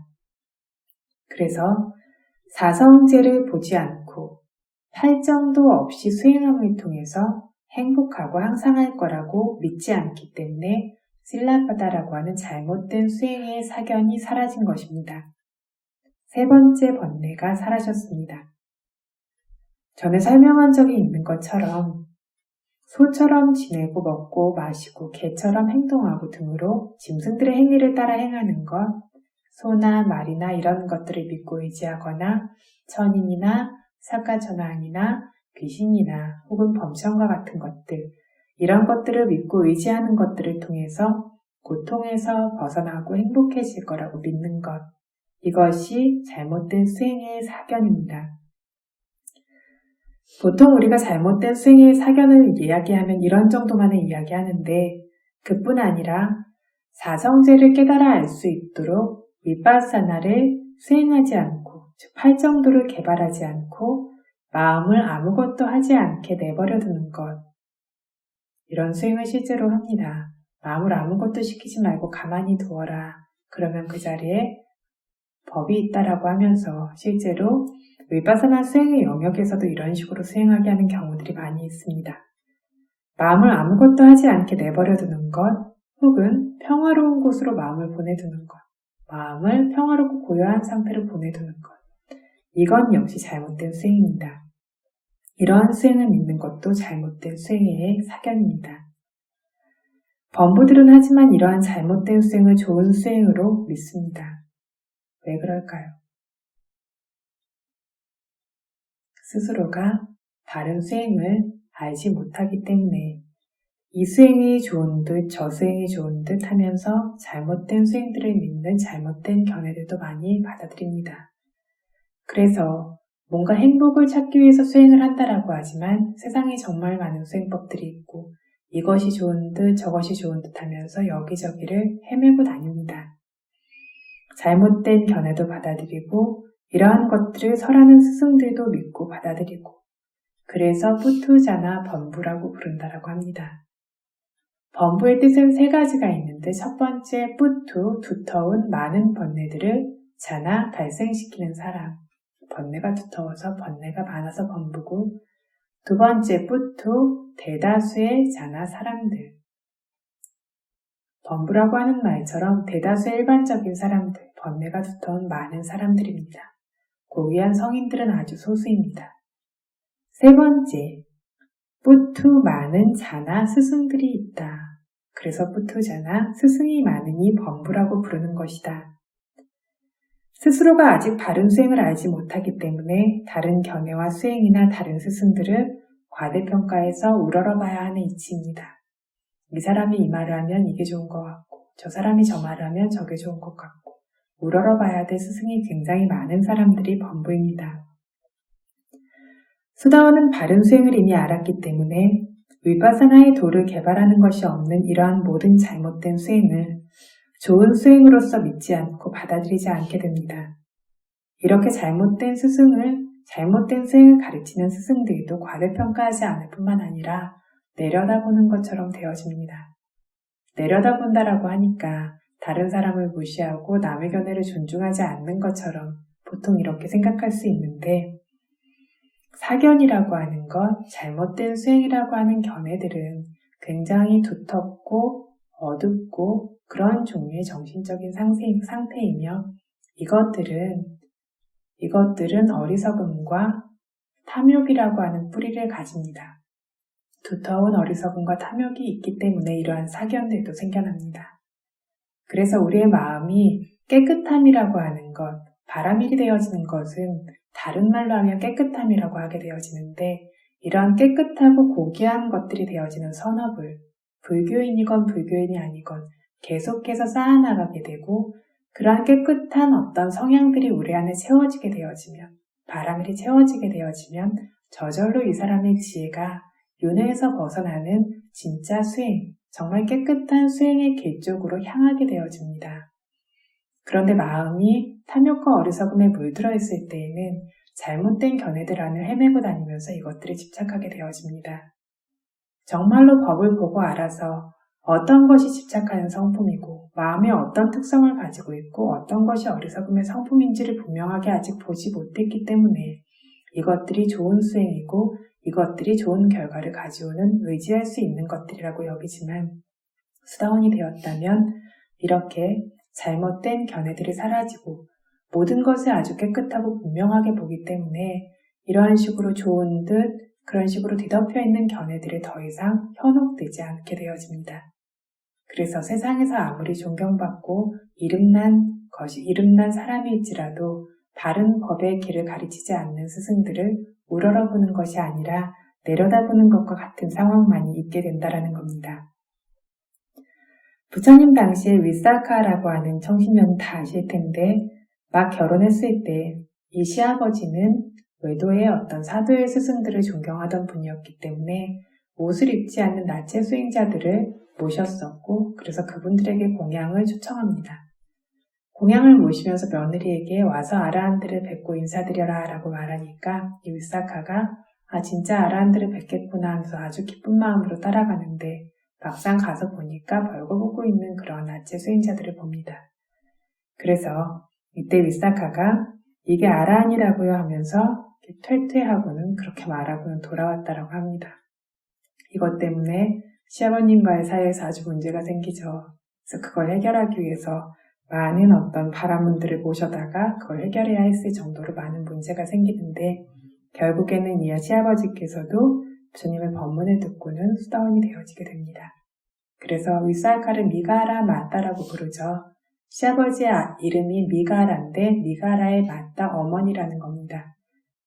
그래서 사성제를 보지 않고 8정도 없이 수행함을 통해서 행복하고 항상할 거라고 믿지 않기 때문에 실라파다라고 하는 잘못된 수행의 사견이 사라진 것입니다. 세 번째 번뇌가 사라졌습니다. 전에 설명한 적이 있는 것처럼 소처럼 지내고 먹고 마시고 개처럼 행동하고 등으로 짐승들의 행위를 따라 행하는 것, 소나 말이나 이런 것들을 믿고 의지하거나 천인이나 사가천왕이나 귀신이나 혹은 범천과 같은 것들, 이런 것들을 믿고 의지하는 것들을 통해서 고통에서 벗어나고 행복해질 거라고 믿는 것, 이것이 잘못된 수행의 사견입니다. 보통 우리가 잘못된 수행의 사견을 이야기하면 이런 정도만을 이야기하는데 그뿐 아니라 사성제를 깨달아 알 수 있도록 위파사나를 수행하지 않고 즉 8정도를 개발하지 않고 마음을 아무것도 하지 않게 내버려 두는 것, 이런 수행을 실제로 합니다. 마음을 아무것도 시키지 말고 가만히 두어라. 그러면 그 자리에 법이 있다라고 하면서 실제로 위파사나 수행의 영역에서도 이런 식으로 수행하게 하는 경우들이 많이 있습니다. 마음을 아무것도 하지 않게 내버려 두는 것, 혹은 평화로운 곳으로 마음을 보내두는 것, 마음을 평화롭고 고요한 상태로 보내두는 것, 이건 역시 잘못된 수행입니다. 이러한 수행을 믿는 것도 잘못된 수행의 사견입니다. 범부들은 하지만 이러한 잘못된 수행을 좋은 수행으로 믿습니다. 왜 그럴까요? 스스로가 바른 수행을 알지 못하기 때문에 이 수행이 좋은 듯 저 수행이 좋은 듯 하면서 잘못된 수행들을 믿는 잘못된 견해들도 많이 받아들입니다. 그래서 뭔가 행복을 찾기 위해서 수행을 한다라고 하지만 세상에 정말 많은 수행법들이 있고 이것이 좋은 듯 저것이 좋은 듯 하면서 여기저기를 헤매고 다닙니다. 잘못된 견해도 받아들이고 이러한 것들을 설하는 스승들도 믿고 받아들이고 그래서 뿌투자나 범부라고 부른다라고 합니다. 범부의 뜻은 세 가지가 있는데 첫 번째 뿌투, 두터운 많은 번뇌들을 자나 발생시키는 사람, 번뇌가 두터워서 번뇌가 많아서 범부고 두 번째 뿌투, 대다수의 자나 사람들. 범부라고 하는 말처럼 대다수의 일반적인 사람들, 번뇌가 두터운 많은 사람들입니다. 고귀한 성인들은 아주 소수입니다. 세 번째, 뿌투 많은 자나 스승들이 있다. 그래서 뿌투자나 스승이 많으니 범부라고 부르는 것이다. 스스로가 아직 바른 수행을 알지 못하기 때문에 다른 견해와 수행이나 다른 스승들을 과대평가해서 우러러봐야 하는 이치입니다. 이 사람이 이 말을 하면 이게 좋은 것 같고 저 사람이 저 말을 하면 저게 좋은 것 같고 우러러봐야 될 스승이 굉장히 많은 사람들이 범부입니다. 수다원은 바른 수행을 이미 알았기 때문에 위파사나의 도를 개발하는 것이 없는 이러한 모든 잘못된 수행을 좋은 수행으로서 믿지 않고 받아들이지 않게 됩니다. 이렇게 잘못된 수행을 가르치는 스승들도 과대평가하지 않을 뿐만 아니라 내려다보는 것처럼 되어집니다. 내려다본다라고 하니까 다른 사람을 무시하고 남의 견해를 존중하지 않는 것처럼 보통 이렇게 생각할 수 있는데 사견이라고 하는 것, 잘못된 수행이라고 하는 견해들은 굉장히 두텁고 어둡고 그런 종류의 정신적인 상태이며 이것들은 어리석음과 탐욕이라고 하는 뿌리를 가집니다. 두터운 어리석음과 탐욕이 있기 때문에 이러한 사견들도 생겨납니다. 그래서 우리의 마음이 깨끗함이라고 하는 것, 바람일이 되어지는 것은 다른 말로 하면 깨끗함이라고 하게 되어지는데 이러한 깨끗하고 고귀한 것들이 되어지는 선업을 불교인이건 불교인이 아니건 계속해서 쌓아나가게 되고 그러한 깨끗한 어떤 성향들이 우리 안에 채워지게 되어지면 바람일이 채워지게 되어지면 저절로 이 사람의 지혜가 윤회에서 벗어나는 진짜 수행, 정말 깨끗한 수행의 길 쪽으로 향하게 되어집니다. 그런데 마음이 탐욕과 어리석음에 물들어 있을 때에는 잘못된 견해들 안을 헤매고 다니면서 이것들에 집착하게 되어집니다. 정말로 법을 보고 알아서 어떤 것이 집착하는 성품이고 마음의 어떤 특성을 가지고 있고 어떤 것이 어리석음의 성품인지를 분명하게 아직 보지 못했기 때문에 이것들이 좋은 수행이고 이것들이 좋은 결과를 가져오는 의지할 수 있는 것들이라고 여기지만 수다원이 되었다면 이렇게 잘못된 견해들이 사라지고 모든 것을 아주 깨끗하고 분명하게 보기 때문에 이러한 식으로 좋은 듯 그런 식으로 뒤덮여 있는 견해들이 더 이상 현혹되지 않게 되어집니다. 그래서 세상에서 아무리 존경받고 이름난 사람일지라도 바른 법의 길을 가르치지 않는 스승들을 우러러보는 것이 아니라 내려다보는 것과 같은 상황만이 있게 된다는 겁니다. 부처님 당시에 위사카라고 하는 청신년 다 아실 텐데 막 결혼했을 때 이 시아버지는 외도의 어떤 사도의 스승들을 존경하던 분이었기 때문에 옷을 입지 않는 나체 수행자들을 모셨었고 그래서 그분들에게 공양을 초청합니다. 공양을 모시면서 며느리에게 와서 아라한들을 뵙고 인사드려라 라고 말하니까 이 위사카가 진짜 아라한들을 뵙겠구나 하면서 아주 기쁜 마음으로 따라가는데 막상 가서 보니까 벌거벗고 있는 그런 나체 수행자들을 봅니다. 그래서 이때 위사카가 이게 아라한이라고요 하면서 퇴퇴하고는 그렇게 말하고는 돌아왔다라고 합니다. 이것 때문에 시아버님과의 사이에서 아주 문제가 생기죠. 그래서 그걸 해결하기 위해서 많은 어떤 바라문들을 모셔다가 그걸 해결해야 했을 정도로 많은 문제가 생기는데 결국에는 이 시아버지께서도 부처님의 법문을 듣고는 수다원이 되어지게 됩니다. 그래서 위사카를 미가라 마따라고 부르죠. 시아버지의 이름이 미가라인데 미가라의 마따 어머니라는 겁니다.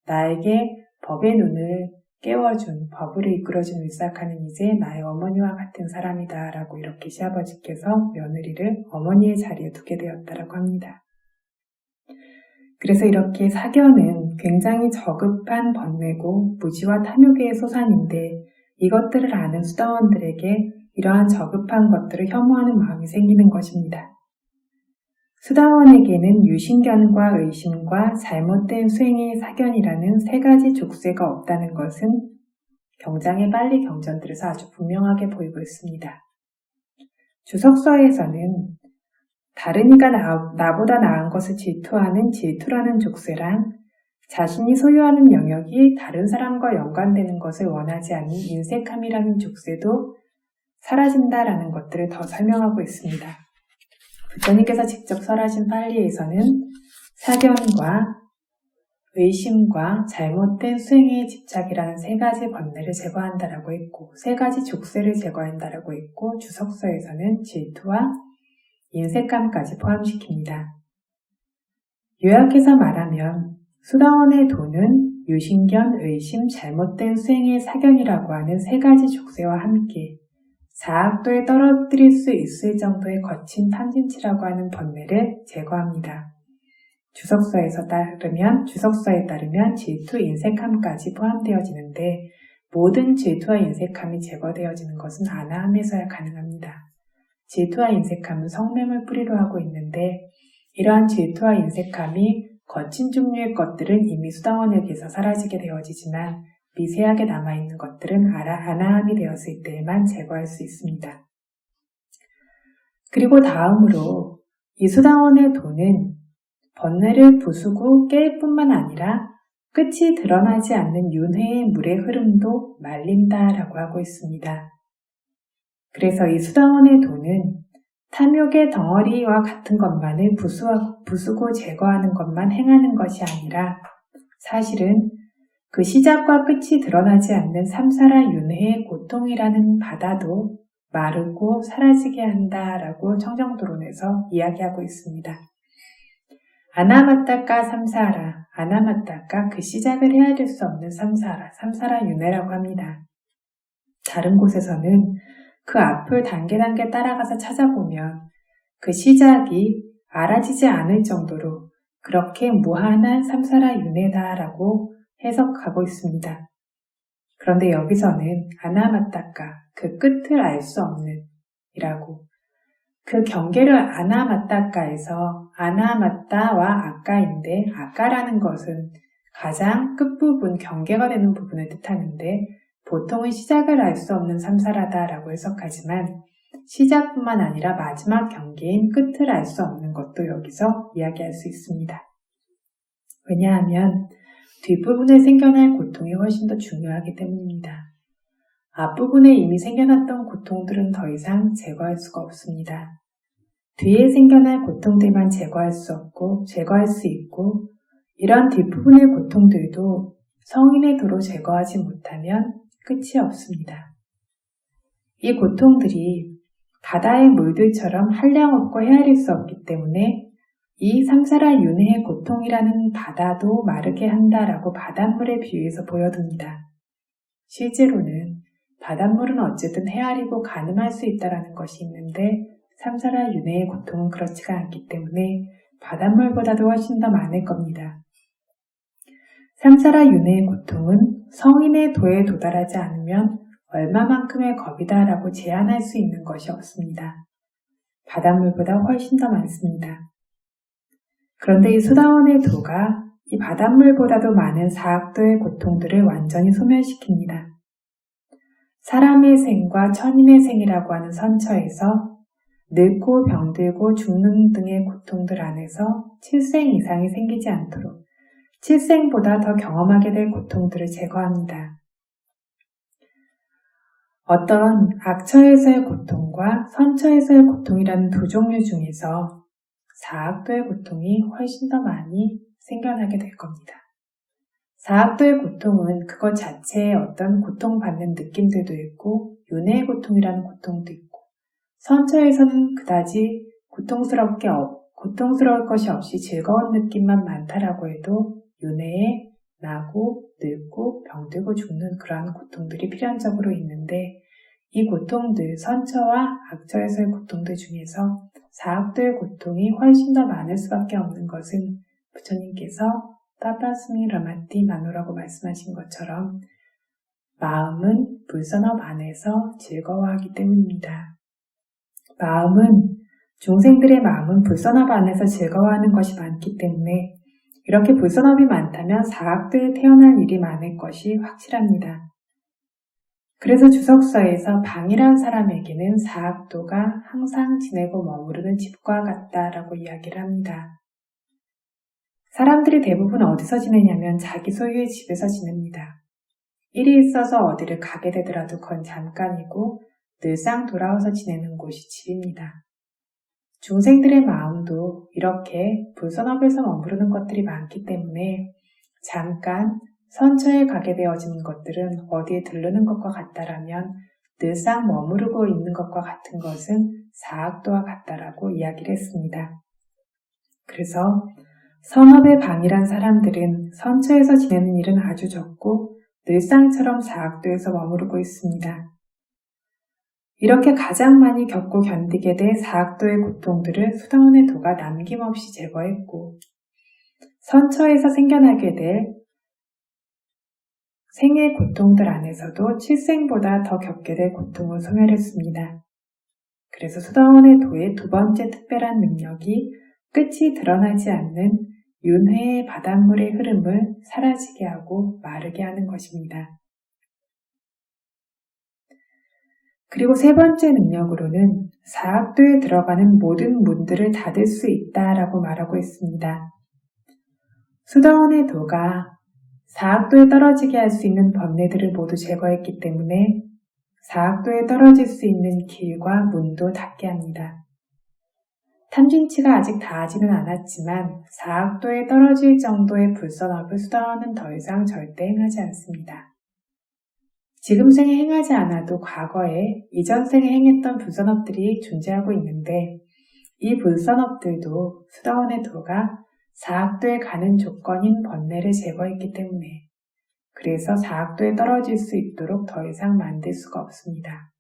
나에게 법의 눈을 깨워준, 법을 이끌어준 위사카는 이제 나의 어머니와 같은 사람이다 라고 이렇게 시아버지께서 며느리를 어머니의 자리에 두게 되었다라고 합니다. 그래서 이렇게 사견은 굉장히 저급한 번뇌고 무지와 탐욕의 소산인데 이것들을 아는 수다원들에게 이러한 저급한 것들을 혐오하는 마음이 생기는 것입니다. 수다원에게는 유신견과 의심과 잘못된 수행의 사견이라는 세 가지 족쇄가 없다는 것은 경장의 빨리 경전들에서 아주 분명하게 보이고 있습니다. 주석서에서는 다른 이가 나보다 나은 것을 질투하는 질투라는 족쇄랑 자신이 소유하는 영역이 다른 사람과 연관되는 것을 원하지 않는 인색함이라는 족쇄도 사라진다라는 것들을 더 설명하고 있습니다. 부처님께서 직접 설하신 팔리에서는 사견과 의심과 잘못된 수행의 집착이라는 세 가지 번뇌를 제거한다라고 했고 세 가지 족쇄를 제거한다라고 했고 주석서에서는 질투와 인색감까지 포함시킵니다. 요약해서 말하면 수다원의 도는 유신견, 의심, 잘못된 수행의 사견이라고 하는 세 가지 족쇄와 함께 사악도에 떨어뜨릴 수 있을 정도의 거친 탐진치라고 하는 번뇌를 제거합니다. 주석서에 따르면 질투, 인색함까지 포함되어지는데 모든 질투와 인색함이 제거되어지는 것은 아나함에서야 가능합니다. 질투와 인색함은 성냄을 뿌리로 하고 있는데 이러한 질투와 인색함이 거친 종류의 것들은 이미 수다원에게서 사라지게 되어지지만 미세하게 남아있는 것들은 아나함이 되었을 때에만 제거할 수 있습니다. 그리고 다음으로 이 수다원의 도는 번뇌를 부수고 깰 뿐만 아니라 끝이 드러나지 않는 윤회의 물의 흐름도 말린다라고 하고 있습니다. 그래서 이 수다원의 도는 탐욕의 덩어리와 같은 것만을 부수고 제거하는 것만 행하는 것이 아니라 사실은 그 시작과 끝이 드러나지 않는 삼사라 윤회의 고통이라는 바다도 마르고 사라지게 한다라고 청정도론에서 이야기하고 있습니다. 아나마타카 삼사라, 아나마타카 그 시작을 헤아릴 수 없는 삼사라, 삼사라 윤회라고 합니다. 다른 곳에서는 그 앞을 단계 따라가서 찾아보면 그 시작이 알아지지 않을 정도로 그렇게 무한한 삼사라 윤회다라고 해석하고 있습니다. 그런데 여기서는 아나마타카, 그 끝을 알 수 없는 이라고, 그 경계를 아나마타카에서 아나마타와 아까인데 아까라는 것은 가장 끝부분, 경계가 되는 부분을 뜻하는데 보통은 시작을 알 수 없는 삼사라다라고 해석하지만 시작뿐만 아니라 마지막 경계인 끝을 알 수 없는 것도 여기서 이야기할 수 있습니다. 왜냐하면 뒷부분에 생겨날 고통이 훨씬 더 중요하기 때문입니다. 앞부분에 이미 생겨났던 고통들은 더 이상 제거할 수가 없습니다. 뒤에 생겨날 고통들만 제거할 수 없고 제거할 수 있고 이런 뒷부분의 고통들도 성인의 도로 제거하지 못하면 끝이 없습니다. 이 고통들이 바다의 물들처럼 한량없고 헤아릴 수 없기 때문에 이 삼사라 윤회의 고통이라는 바다도 마르게 한다라고 바닷물에 비유해서 보여둡니다. 실제로는 바닷물은 어쨌든 헤아리고 가늠할 수 있다는 것이 있는데 삼사라 윤회의 고통은 그렇지가 않기 때문에 바닷물보다도 훨씬 더 많을 겁니다. 삼사라 윤회의 고통은 성인의 도에 도달하지 않으면 얼마만큼의 겁이다라고 제한할 수 있는 것이 없습니다. 바닷물보다 훨씬 더 많습니다. 그런데 이 수다원의 도가 이 바닷물보다도 많은 사악도의 고통들을 완전히 소멸시킵니다. 사람의 생과 천인의 생이라고 하는 선처에서 늙고 병들고 죽는 등의 고통들 안에서 7생 이상이 생기지 않도록 7생보다 더 경험하게 될 고통들을 제거합니다. 어떤 악처에서의 고통과 선처에서의 고통이라는 두 종류 중에서 사악도의 고통이 훨씬 더 많이 생겨나게 될 겁니다. 사악도의 고통은 그것 자체에 어떤 고통받는 느낌들도 있고 윤회의 고통이라는 고통도 있고 선처에서는 그다지 고통스러울 것이 없이 즐거운 느낌만 많다라고 해도 윤회에 나고 늙고 병들고 죽는 그러한 고통들이 필연적으로 있는데 이 고통들, 선처와 악처에서의 고통들 중에서 사악도의 고통이 훨씬 더 많을 수밖에 없는 것은 부처님께서 따빠스미 라마티 마노라고 말씀하신 것처럼 마음은 불선업 안에서 즐거워하기 때문입니다. 중생들의 마음은 불선업 안에서 즐거워하는 것이 많기 때문에 이렇게 불선업이 많다면 사악도에 태어날 일이 많을 것이 확실합니다. 그래서 주석서에서 방이란 사람에게는 사악도가 항상 지내고 머무르는 집과 같다라고 이야기를 합니다. 사람들이 대부분 어디서 지내냐면 자기 소유의 집에서 지냅니다. 일이 있어서 어디를 가게 되더라도 그건 잠깐이고 늘상 돌아와서 지내는 곳이 집입니다. 중생들의 마음도 이렇게 불선업에서 머무르는 것들이 많기 때문에 잠깐 선처에 가게 되어지는 것들은 어디에 들르는 것과 같다라면 늘상 머무르고 있는 것과 같은 것은 사악도와 같다라고 이야기를 했습니다. 그래서 선업의 방이란 사람들은 선처에서 지내는 일은 아주 적고 늘상처럼 사악도에서 머무르고 있습니다. 이렇게 가장 많이 겪고 견디게 될 사악도의 고통들을 수다원의 도가 남김없이 제거했고 선처에서 생겨나게 될 생의 고통들 안에서도 칠생보다 더 겪게 될 고통을 소멸했습니다. 그래서 수다원의 도의 두 번째 특별한 능력이 끝이 드러나지 않는 윤회의 바닷물의 흐름을 사라지게 하고 마르게 하는 것입니다. 그리고 세 번째 능력으로는 사악도에 들어가는 모든 문들을 닫을 수 있다라고 말하고 있습니다. 수다원의 도가 사악도에 떨어지게 할 수 있는 번뇌들을 모두 제거했기 때문에 사악도에 떨어질 수 있는 길과 문도 닫게 합니다. 탐진치가 아직 다하지는 않았지만 사악도에 떨어질 정도의 불선업을 수다원은 더 이상 절대 행하지 않습니다. 지금 생에 행하지 않아도 과거에 이전 생에 행했던 불선업들이 존재하고 있는데 이 불선업들도 수다원의 도가 사학도에 가는 조건인 번뇌를 제거했기 때문에 그래서 사학도에 떨어질 수 있도록 더 이상 만들 수가 없습니다.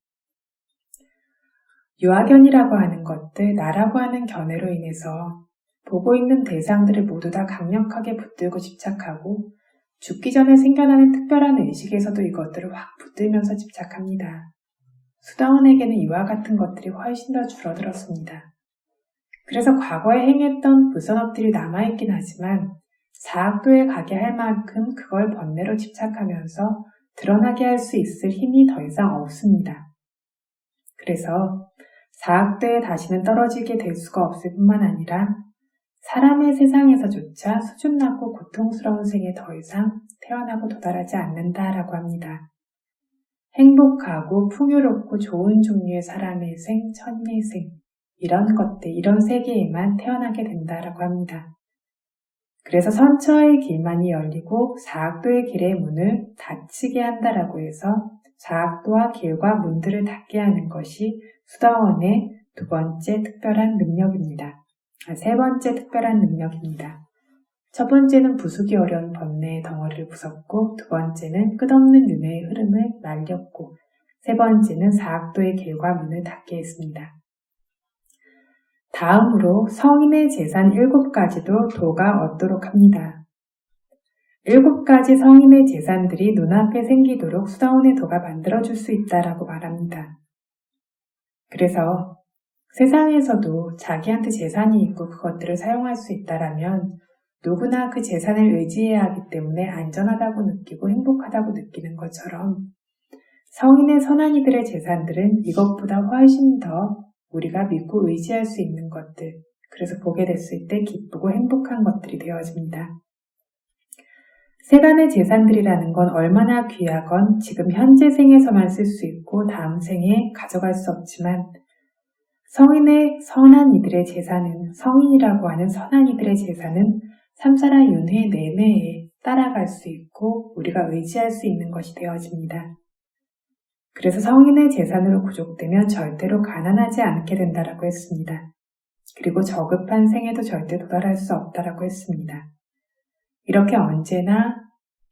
유아견이라고 하는 것들, 나라고 하는 견해로 인해서 보고 있는 대상들을 모두 다 강력하게 붙들고 집착하고 죽기 전에 생겨나는 특별한 의식에서도 이것들을 확 붙들면서 집착합니다. 수다원에게는 이와 같은 것들이 훨씬 더 줄어들었습니다. 그래서 과거에 행했던 불선업들이 남아있긴 하지만 사학도에 가게 할 만큼 그걸 번뇌로 집착하면서 드러나게 할 수 있을 힘이 더 이상 없습니다. 그래서 사학도에 다시는 떨어지게 될 수가 없을 뿐만 아니라 사람의 세상에서조차 수준 낮고 고통스러운 생에 더 이상 태어나고 도달하지 않는다라고 합니다. 행복하고 풍요롭고 좋은 종류의 사람의 생, 천의 생, 이런 것들, 이런 세계에만 태어나게 된다라고 합니다. 그래서 선처의 길만이 열리고 사학도의 길의 문을 닫히게 한다라고 해서 사학도와 길과 문들을 닫게 하는 것이 수다원의 세 번째 특별한 능력입니다. 첫 번째는 부수기 어려운 번뇌의 덩어리를 부쉈고 두 번째는 끝없는 윤회의 흐름을 날렸고 세 번째는 사학도의 길과 문을 닫게 했습니다. 다음으로 성인의 재산 7가지도 도가 얻도록 합니다. 7가지 성인의 재산들이 눈앞에 생기도록 수다원의 도가 만들어줄 수 있다라고 말합니다. 그래서 세상에서도 자기한테 재산이 있고 그것들을 사용할 수 있다라면 누구나 그 재산을 의지해야 하기 때문에 안전하다고 느끼고 행복하다고 느끼는 것처럼 성인의 선한이들의 재산들은 이것보다 훨씬 더 우리가 믿고 의지할 수 있는 것들, 그래서 보게 됐을 때 기쁘고 행복한 것들이 되어집니다. 세간의 재산들이라는 건 얼마나 귀하건 지금 현재 생에서만 쓸 수 있고 다음 생에 가져갈 수 없지만 성인의 선한 이들의 재산은, 성인이라고 하는 선한 이들의 재산은 삼사라 윤회 내내에 따라갈 수 있고 우리가 의지할 수 있는 것이 되어집니다. 그래서 성인의 재산으로 구족되면 절대로 가난하지 않게 된다라고 했습니다. 그리고 저급한 생에도 절대 도달할 수 없다라고 했습니다. 이렇게 언제나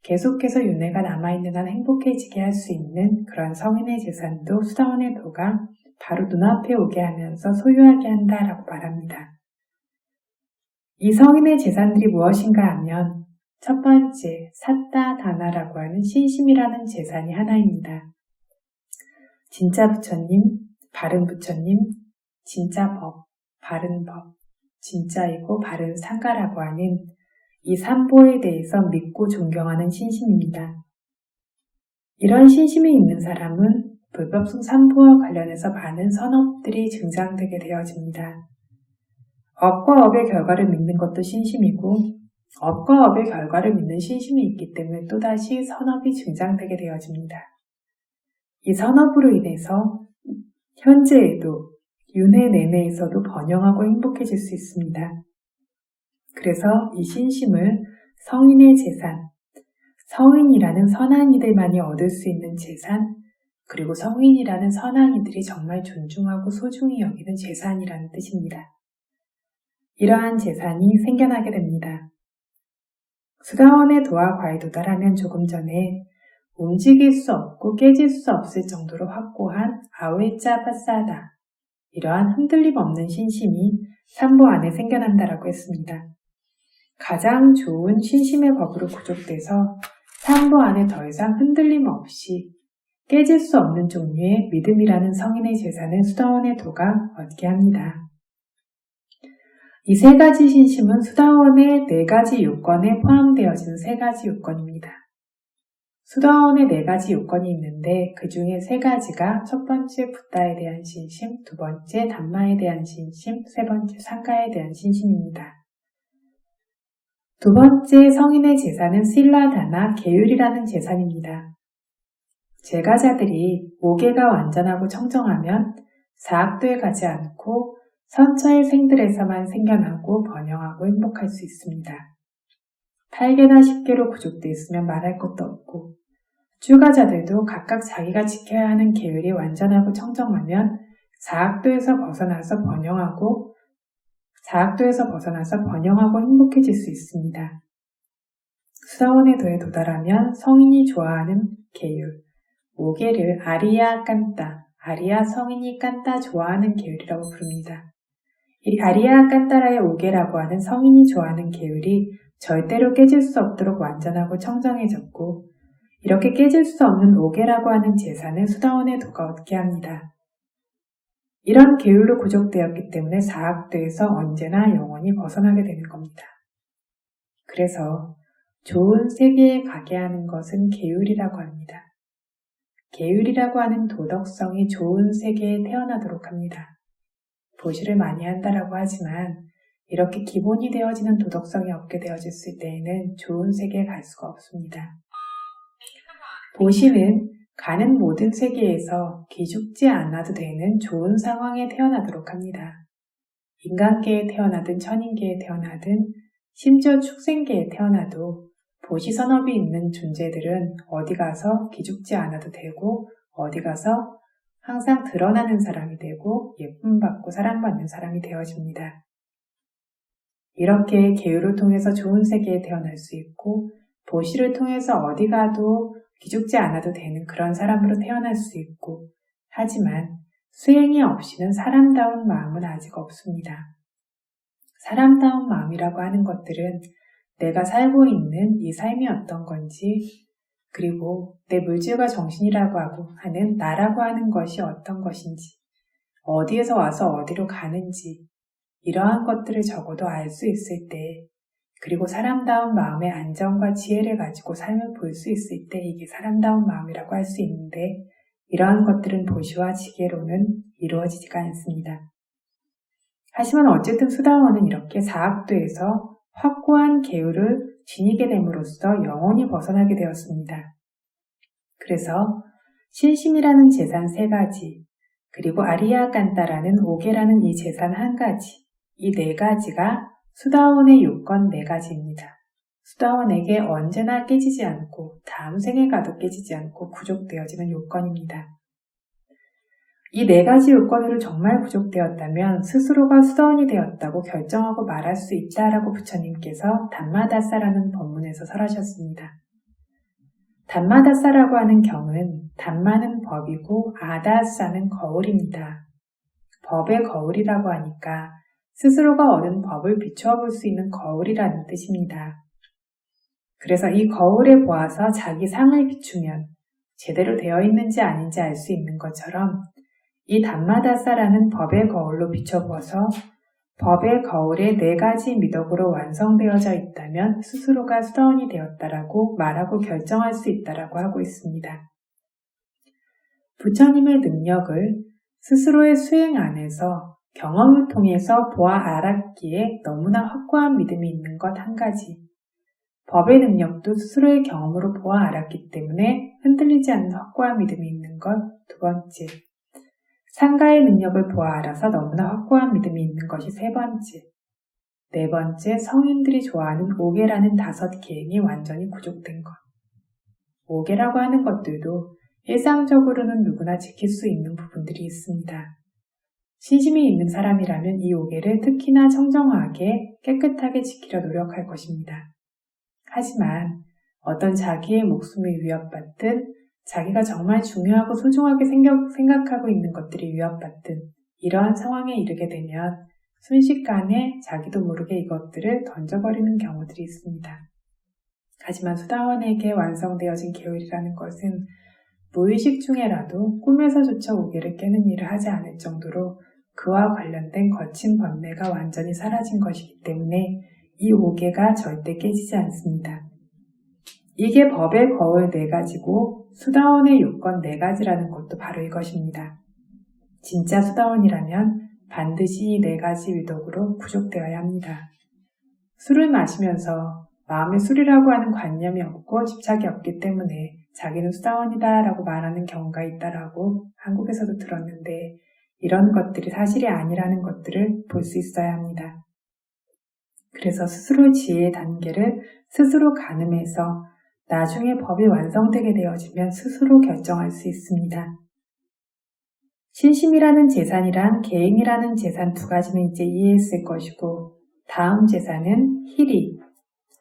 계속해서 윤회가 남아있는 한 행복해지게 할 수 있는 그런 성인의 재산도 수다원의 도가 바로 눈앞에 오게 하면서 소유하게 한다라고 말합니다. 이 성인의 재산들이 무엇인가 하면 첫 번째, 사따다나라고 하는 신심이라는 재산이 하나입니다. 진짜 부처님, 바른 부처님, 진짜 법, 바른 법, 진짜이고 바른 상가라고 하는 이 삼보에 대해서 믿고 존경하는 신심입니다. 이런 신심이 있는 사람은 불법승 삼보와 관련해서 많은 선업들이 증장되게 되어집니다. 업과 업의 결과를 믿는 것도 신심이고 업과 업의 결과를 믿는 신심이 있기 때문에 또다시 선업이 증장되게 되어집니다. 이 선업으로 인해서 현재에도 윤회 내내에서도 번영하고 행복해질 수 있습니다. 그래서 이 신심을 성인의 재산, 성인이라는 선한 이들만이 얻을 수 있는 재산, 그리고 성인이라는 선한 이들이 정말 존중하고 소중히 여기는 재산이라는 뜻입니다. 이러한 재산이 생겨나게 됩니다. 수다원의 도와 과에 도달하면 조금 전에 움직일 수 없고 깨질 수 없을 정도로 확고한 아웨짜 파사다, 이러한 흔들림 없는 신심이 삼보 안에 생겨난다라고 했습니다. 가장 좋은 신심의 법으로 구족돼서 삼보 안에 더 이상 흔들림 없이 깨질 수 없는 종류의 믿음이라는 성인의 재산을 수다원의 도가 얻게 합니다. 이 세 가지 신심은 수다원의 4가지 요건에 포함되어진 3가지 요건입니다. 수다원의 4가지 요건이 있는데 그 중에 3가지가 첫 번째 붓다에 대한 신심, 두 번째 담마에 대한 신심, 세 번째 상가에 대한 신심입니다. 두 번째 성인의 재산은 실라다나 계율이라는 재산입니다. 제가자들이 5개가 완전하고 청정하면 사학도에 가지 않고 선처의 생들에서만 생겨나고 번영하고 행복할 수 있습니다. 8개나 10개로 구족되어 있으면 말할 것도 없고 출가자들도 각각 자기가 지켜야 하는 계율이 완전하고 청정하면 사악도에서 벗어나서 번영하고 행복해질 수 있습니다. 수다원의 도에 도달하면 성인이 좋아하는 계율, 5개를 아리야 깐따, 아리야 성인이 깐따 좋아하는 계율이라고 부릅니다. 이 아리야 깐따라의 5개라고 하는 성인이 좋아하는 계율이 절대로 깨질 수 없도록 완전하고 청정해졌고, 이렇게 깨질 수 없는 5개라고 하는 제산을 수다원의 도가 얻게 합니다. 이런 계율로 구족되었기 때문에 사악도에서 언제나 영원히 벗어나게 되는 겁니다. 그래서 좋은 세계에 가게 하는 것은 계율이라고 합니다. 계율이라고 하는 도덕성이 좋은 세계에 태어나도록 합니다. 보시를 많이 한다라고 하지만 이렇게 기본이 되어지는 도덕성이 없게 되어졌을 때에는 좋은 세계에 갈 수가 없습니다. 보시는 가는 모든 세계에서 기죽지 않아도 되는 좋은 상황에 태어나도록 합니다. 인간계에 태어나든 천인계에 태어나든 심지어 축생계에 태어나도 보시 선업이 있는 존재들은 어디 가서 기죽지 않아도 되고 어디 가서 항상 드러나는 사람이 되고 예쁨 받고 사랑받는 사람이 되어집니다. 이렇게 계율을 통해서 좋은 세계에 태어날 수 있고 보시를 통해서 어디 가도 기죽지 않아도 되는 그런 사람으로 태어날 수 있고, 하지만 수행이 없이는 사람다운 마음은 아직 없습니다. 사람다운 마음이라고 하는 것들은 내가 살고 있는 이 삶이 어떤 건지, 그리고 내 물질과 정신이라고 하는 나라고 하는 것이 어떤 것인지, 어디에서 와서 어디로 가는지, 이러한 것들을 적어도 알 수 있을 때, 그리고 사람다운 마음의 안정과 지혜를 가지고 삶을 볼 수 있을 때 이게 사람다운 마음이라고 할 수 있는데, 이러한 것들은 보시와 지혜로는 이루어지지가 않습니다. 하지만 어쨌든 수다원은 이렇게 사악도에서 확고한 계율을 지니게 됨으로써 영원히 벗어나게 되었습니다. 그래서 신심이라는 재산 3가지, 그리고 아리야 깐따라는 5개라는 이 재산 1가지, 이 4가지가 수다원의 요건 4가지입니다. 수다원에게 언제나 깨지지 않고 다음 생에 가도 깨지지 않고 구족되어지는 요건입니다. 이 4가지 요건으로 정말 구족되었다면 스스로가 수다원이 되었다고 결정하고 말할 수 있다라고 부처님께서 담마다사라는 법문에서 설하셨습니다. 담마다사라고 하는 경은 담마는 법이고 아다사는 거울입니다. 법의 거울이라고 하니까 스스로가 얻은 법을 비추어 볼 수 있는 거울이라는 뜻입니다. 그래서 이 거울에 보아서 자기 상을 비추면 제대로 되어 있는지 아닌지 알 수 있는 것처럼 이 담마다사라는 법의 거울로 비춰보아서 법의 거울에 4가지 미덕으로 완성되어져 있다면 스스로가 수다원이 되었다라고 말하고 결정할 수 있다라고 하고 있습니다. 부처님의 능력을 스스로의 수행 안에서 경험을 통해서 보아 알았기에 너무나 확고한 믿음이 있는 것 1가지. 법의 능력도 스스로의 경험으로 보아 알았기 때문에 흔들리지 않는 확고한 믿음이 있는 것 2번째. 상가의 능력을 보아 알아서 너무나 확고한 믿음이 있는 것이 3번째. 4번째, 성인들이 좋아하는 5개라는 5계행이 완전히 구족된 것. 5개라고 하는 것들도 일상적으로는 누구나 지킬 수 있는 부분들이 있습니다. 신심이 있는 사람이라면 이 5개를 특히나 청정하게 깨끗하게 지키려 노력할 것입니다. 하지만 어떤 자기의 목숨이 위협받든 자기가 정말 중요하고 소중하게 생각하고 있는 것들이 위협받든 이러한 상황에 이르게 되면 순식간에 자기도 모르게 이것들을 던져버리는 경우들이 있습니다. 하지만 수다원에게 완성되어진 계율이라는 것은 무의식 중에라도 꿈에서조차 5개를 깨는 일을 하지 않을 정도로 그와 관련된 거친 번뇌가 완전히 사라진 것이기 때문에 이 5개가 절대 깨지지 않습니다. 이게 법의 거울 4가지고 수다원의 요건 4가지라는 것도 바로 이것입니다. 진짜 수다원이라면 반드시 이 4가지 위덕으로 구족되어야 합니다. 술을 마시면서 마음에 술이라고 하는 관념이 없고 집착이 없기 때문에 자기는 수다원이다 라고 말하는 경우가 있다라고 한국에서도 들었는데 이런 것들이 사실이 아니라는 것들을 볼 수 있어야 합니다. 그래서 스스로의 지혜의 단계를 스스로 가늠해서 나중에 법이 완성되게 되어지면 스스로 결정할 수 있습니다. 신심이라는 재산이랑 계행이라는 재산 두 가지는 이제 이해했을 것이고, 다음 재산은 희리,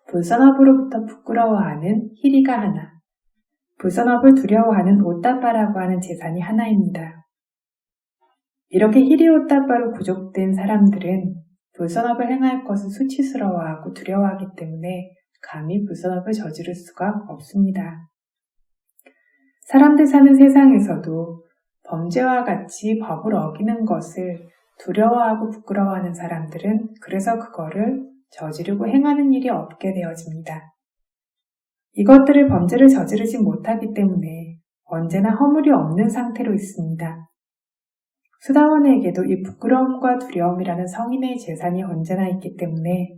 불선업으로부터 부끄러워하는 희리가 하나, 불선업을 두려워하는 오따빠라고 하는 재산이 하나입니다. 이렇게 희리 오따빠로 구족된 사람들은 불선업을 행할 것을 수치스러워하고 두려워하기 때문에 감히 불선업을 저지를 수가 없습니다. 사람들 사는 세상에서도 범죄와 같이 법을 어기는 것을 두려워하고 부끄러워하는 사람들은 그래서 그거를 저지르고 행하는 일이 없게 되어집니다. 이것들을 범죄를 저지르지 못하기 때문에 언제나 허물이 없는 상태로 있습니다. 수다원에게도 이 부끄러움과 두려움이라는 성인의 재산이 언제나 있기 때문에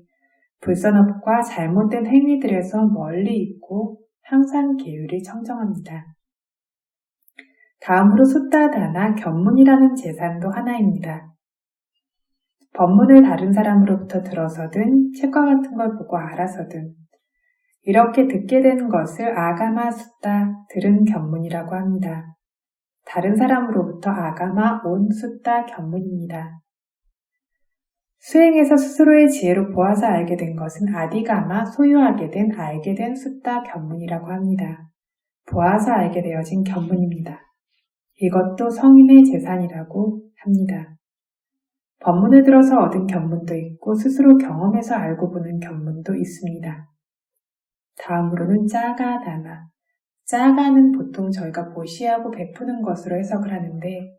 불선업과 잘못된 행위들에서 멀리 있고 항상 계율이 청정합니다. 다음으로 숫다다나 견문이라는 재산도 하나입니다. 법문을 다른 사람으로부터 들어서든 책과 같은 걸 보고 알아서든 이렇게 듣게 된 것을 아가마 숫다, 들은 견문이라고 합니다. 다른 사람으로부터 아가마 온 숫다 견문입니다. 수행에서 스스로의 지혜로 보아서 알게 된 것은 아디가마, 소유하게 된, 알게 된 숫다 견문이라고 합니다. 보아서 알게 되어진 견문입니다. 이것도 성인의 재산이라고 합니다. 법문을 들어서 얻은 견문도 있고 스스로 경험해서 알고 보는 견문도 있습니다. 다음으로는 짜가다나. 짜가는 보통 저희가 보시하고 베푸는 것으로 해석을 하는데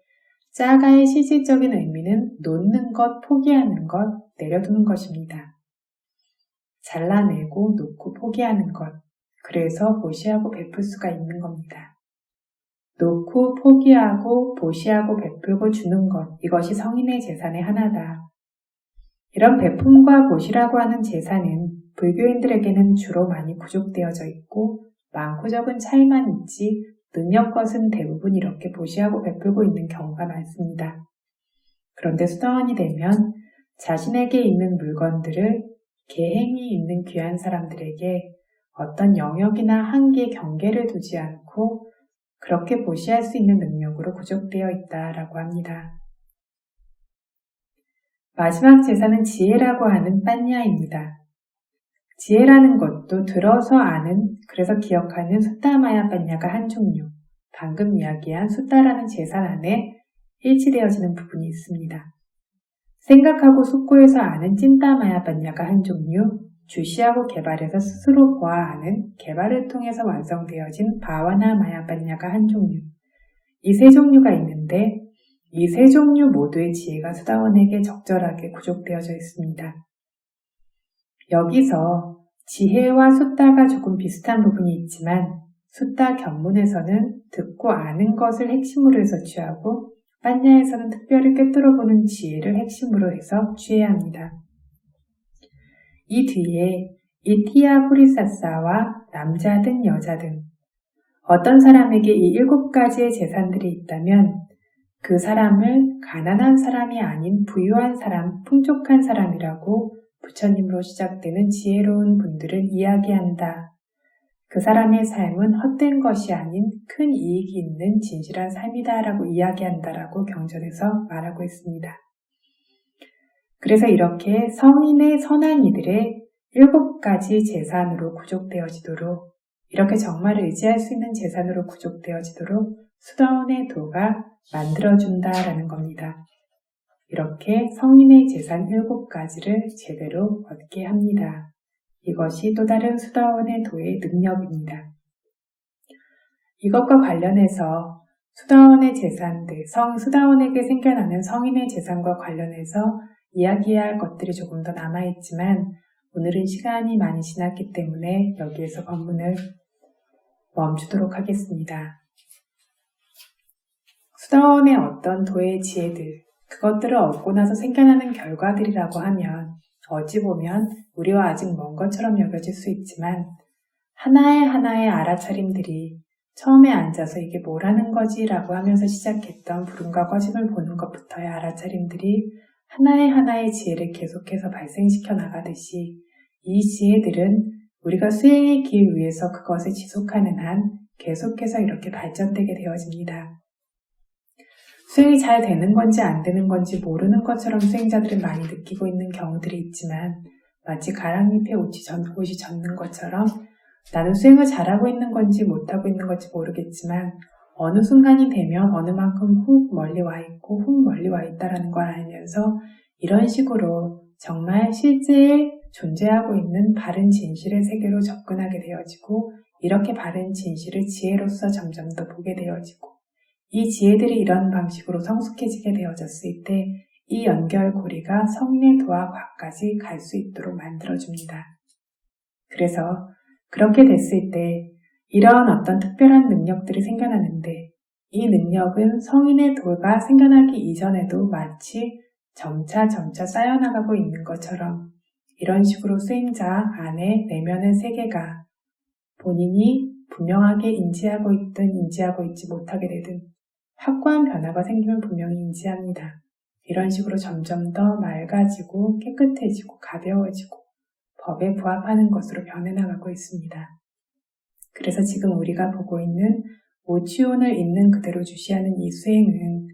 짜가의 실질적인 의미는 놓는 것, 포기하는 것, 내려두는 것입니다. 잘라내고 놓고 포기하는 것, 그래서 보시하고 베풀 수가 있는 겁니다. 놓고 포기하고 보시하고 베풀고 주는 것, 이것이 성인의 재산의 하나다. 이런 베품과 보시라고 하는 재산은 불교인들에게는 주로 많이 구족되어져 있고 많고 적은 차이만 있지 능력것은 대부분 이렇게 보시하고 베풀고 있는 경우가 많습니다. 그런데 수다원이 되면 자신에게 있는 물건들을 계행이 있는 귀한 사람들에게 어떤 영역이나 한계, 경계를 두지 않고 그렇게 보시할 수 있는 능력으로 구족되어 있다라고 합니다. 마지막 재산은 지혜라고 하는 빤야입니다. 지혜라는 것도 들어서 아는, 그래서 기억하는 숫다마야 빤야가 한 종류, 방금 이야기한 숫다라는 재산 안에 일치되어지는 부분이 있습니다. 생각하고 숙고해서 아는 찐따마야 빤야가 한 종류, 주시하고 개발해서 스스로 보아 아는 개발을 통해서 완성되어진 바와나 마야 빤야가 한 종류, 이 세 종류가 있는데 이 세 종류 모두의 지혜가 수다원에게 적절하게 구족되어져 있습니다. 여기서 지혜와 숫다가 조금 비슷한 부분이 있지만 숫다 견문에서는 듣고 아는 것을 핵심으로 해서 취하고 빤야에서는 특별히 꿰뚫어보는 지혜를 핵심으로 해서 취해야 합니다. 이 뒤에 이티야 후리사사와 남자든 여자든 어떤 사람에게 이 7가지의 재산들이 있다면 그 사람을 가난한 사람이 아닌 부유한 사람, 풍족한 사람이라고 부처님으로 시작되는 지혜로운 분들을 이야기한다. 그 사람의 삶은 헛된 것이 아닌 큰 이익이 있는 진실한 삶이다라고 이야기한다라고 경전에서 말하고 있습니다. 그래서 이렇게 성인의 선한 이들의 7가지 재산으로 구족되어지도록 이렇게 정말 의지할 수 있는 재산으로 구족되어지도록 수다원의 도가 만들어준다라는 겁니다. 이렇게 성인의 재산 7가지를 제대로 얻게 합니다. 이것이 또 다른 수다원의 도의 능력입니다. 이것과 관련해서 수다원의 재산들, 수다원에게 생겨나는 성인의 재산과 관련해서 이야기해야 할 것들이 조금 더 남아있지만 오늘은 시간이 많이 지났기 때문에 여기에서 법문을 멈추도록 하겠습니다. 수다원의 어떤 도의 지혜들, 그것들을 얻고 나서 생겨나는 결과들이라고 하면 어찌 보면 우리와 아직 먼 것처럼 여겨질 수 있지만 하나의 알아차림들이 처음에 앉아서 이게 뭐라는 거지 라고 하면서 시작했던 부름과 꺼짐을 보는 것부터의 알아차림들이 하나의 지혜를 계속해서 발생시켜 나가듯이 이 지혜들은 우리가 수행의 길 위에서 그것을 지속하는 한 계속해서 이렇게 발전되게 되어집니다. 수행이 잘 되는 건지 안 되는 건지 모르는 것처럼 수행자들은 많이 느끼고 있는 경우들이 있지만 마치 가랑잎에 옷이 젖는 것처럼 나는 수행을 잘하고 있는 건지 못하고 있는 건지 모르겠지만 어느 순간이 되면 어느 만큼 훅 멀리 와 있고 훅 멀리 와 있다는 걸 알면서 이런 식으로 정말 실제 존재하고 있는 바른 진실의 세계로 접근하게 되어지고 이렇게 바른 진실을 지혜로서 점점 더 보게 되어지고 이 지혜들이 이런 방식으로 성숙해지게 되어졌을 때 이 연결고리가 성인의 도와 과까지 갈 수 있도록 만들어줍니다. 그래서 그렇게 됐을 때 이런 어떤 특별한 능력들이 생겨나는데 이 능력은 성인의 도가 생겨나기 이전에도 마치 점차 쌓여나가고 있는 것처럼 이런 식으로 수행자 안에 내면의 세계가 본인이 분명하게 인지하고 있든 인지하고 있지 못하게 되든 확고한 변화가 생기면 분명히 인지합니다. 이런 식으로 점점 더 맑아지고 깨끗해지고 가벼워지고 법에 부합하는 것으로 변해나가고 있습니다. 그래서 지금 우리가 보고 있는 오치온을 있는 그대로 주시하는 이 수행은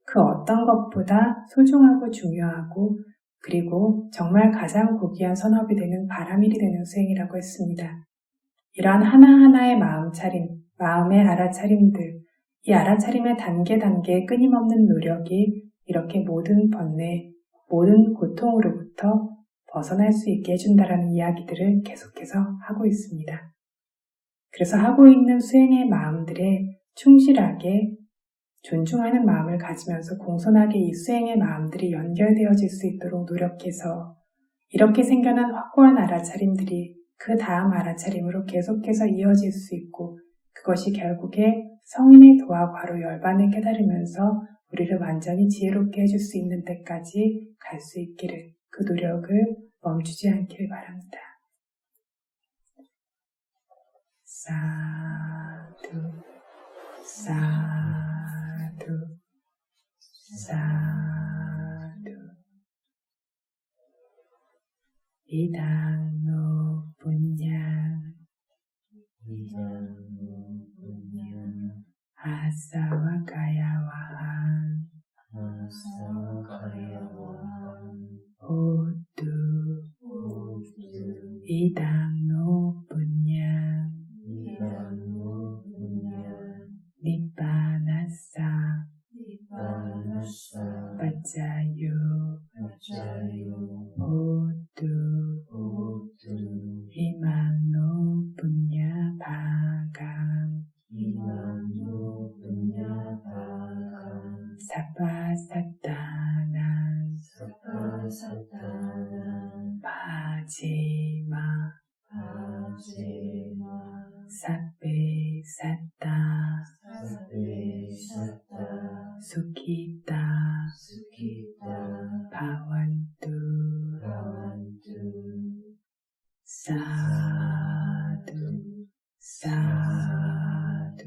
그 어떤 것보다 소중하고 중요하고 그리고 정말 가장 고귀한 선업이 되는 바라밀이 되는 수행이라고 했습니다. 이러한 하나하나의 마음의 알아차림들, 이 알아차림의 단계의 끊임없는 노력이 이렇게 모든 번뇌, 모든 고통으로부터 벗어날 수 있게 해준다라는 이야기들을 계속해서 하고 있습니다. 그래서 하고 있는 수행의 마음들에 충실하게 존중하는 마음을 가지면서 공손하게 이 수행의 마음들이 연결되어질 수 있도록 노력해서 이렇게 생겨난 확고한 알아차림들이 그 다음 알아차림으로 계속해서 이어질 수 있고 그것이 결국에 성인의 도와 과로 열반을 깨달으면서 우리를 완전히 지혜롭게 해줄 수 있는 데까지 갈 수 있기를 그 노력을 멈추지 않길 바랍니다. 사두 사두 사두 이당노 분양 아사와 가야와한 호두 이당노 분양 니빠나사 빠짜유 호두 이망노 분야 바강 사파사타난 파지마 사페사타 수키타 바완투 사두 사두 사두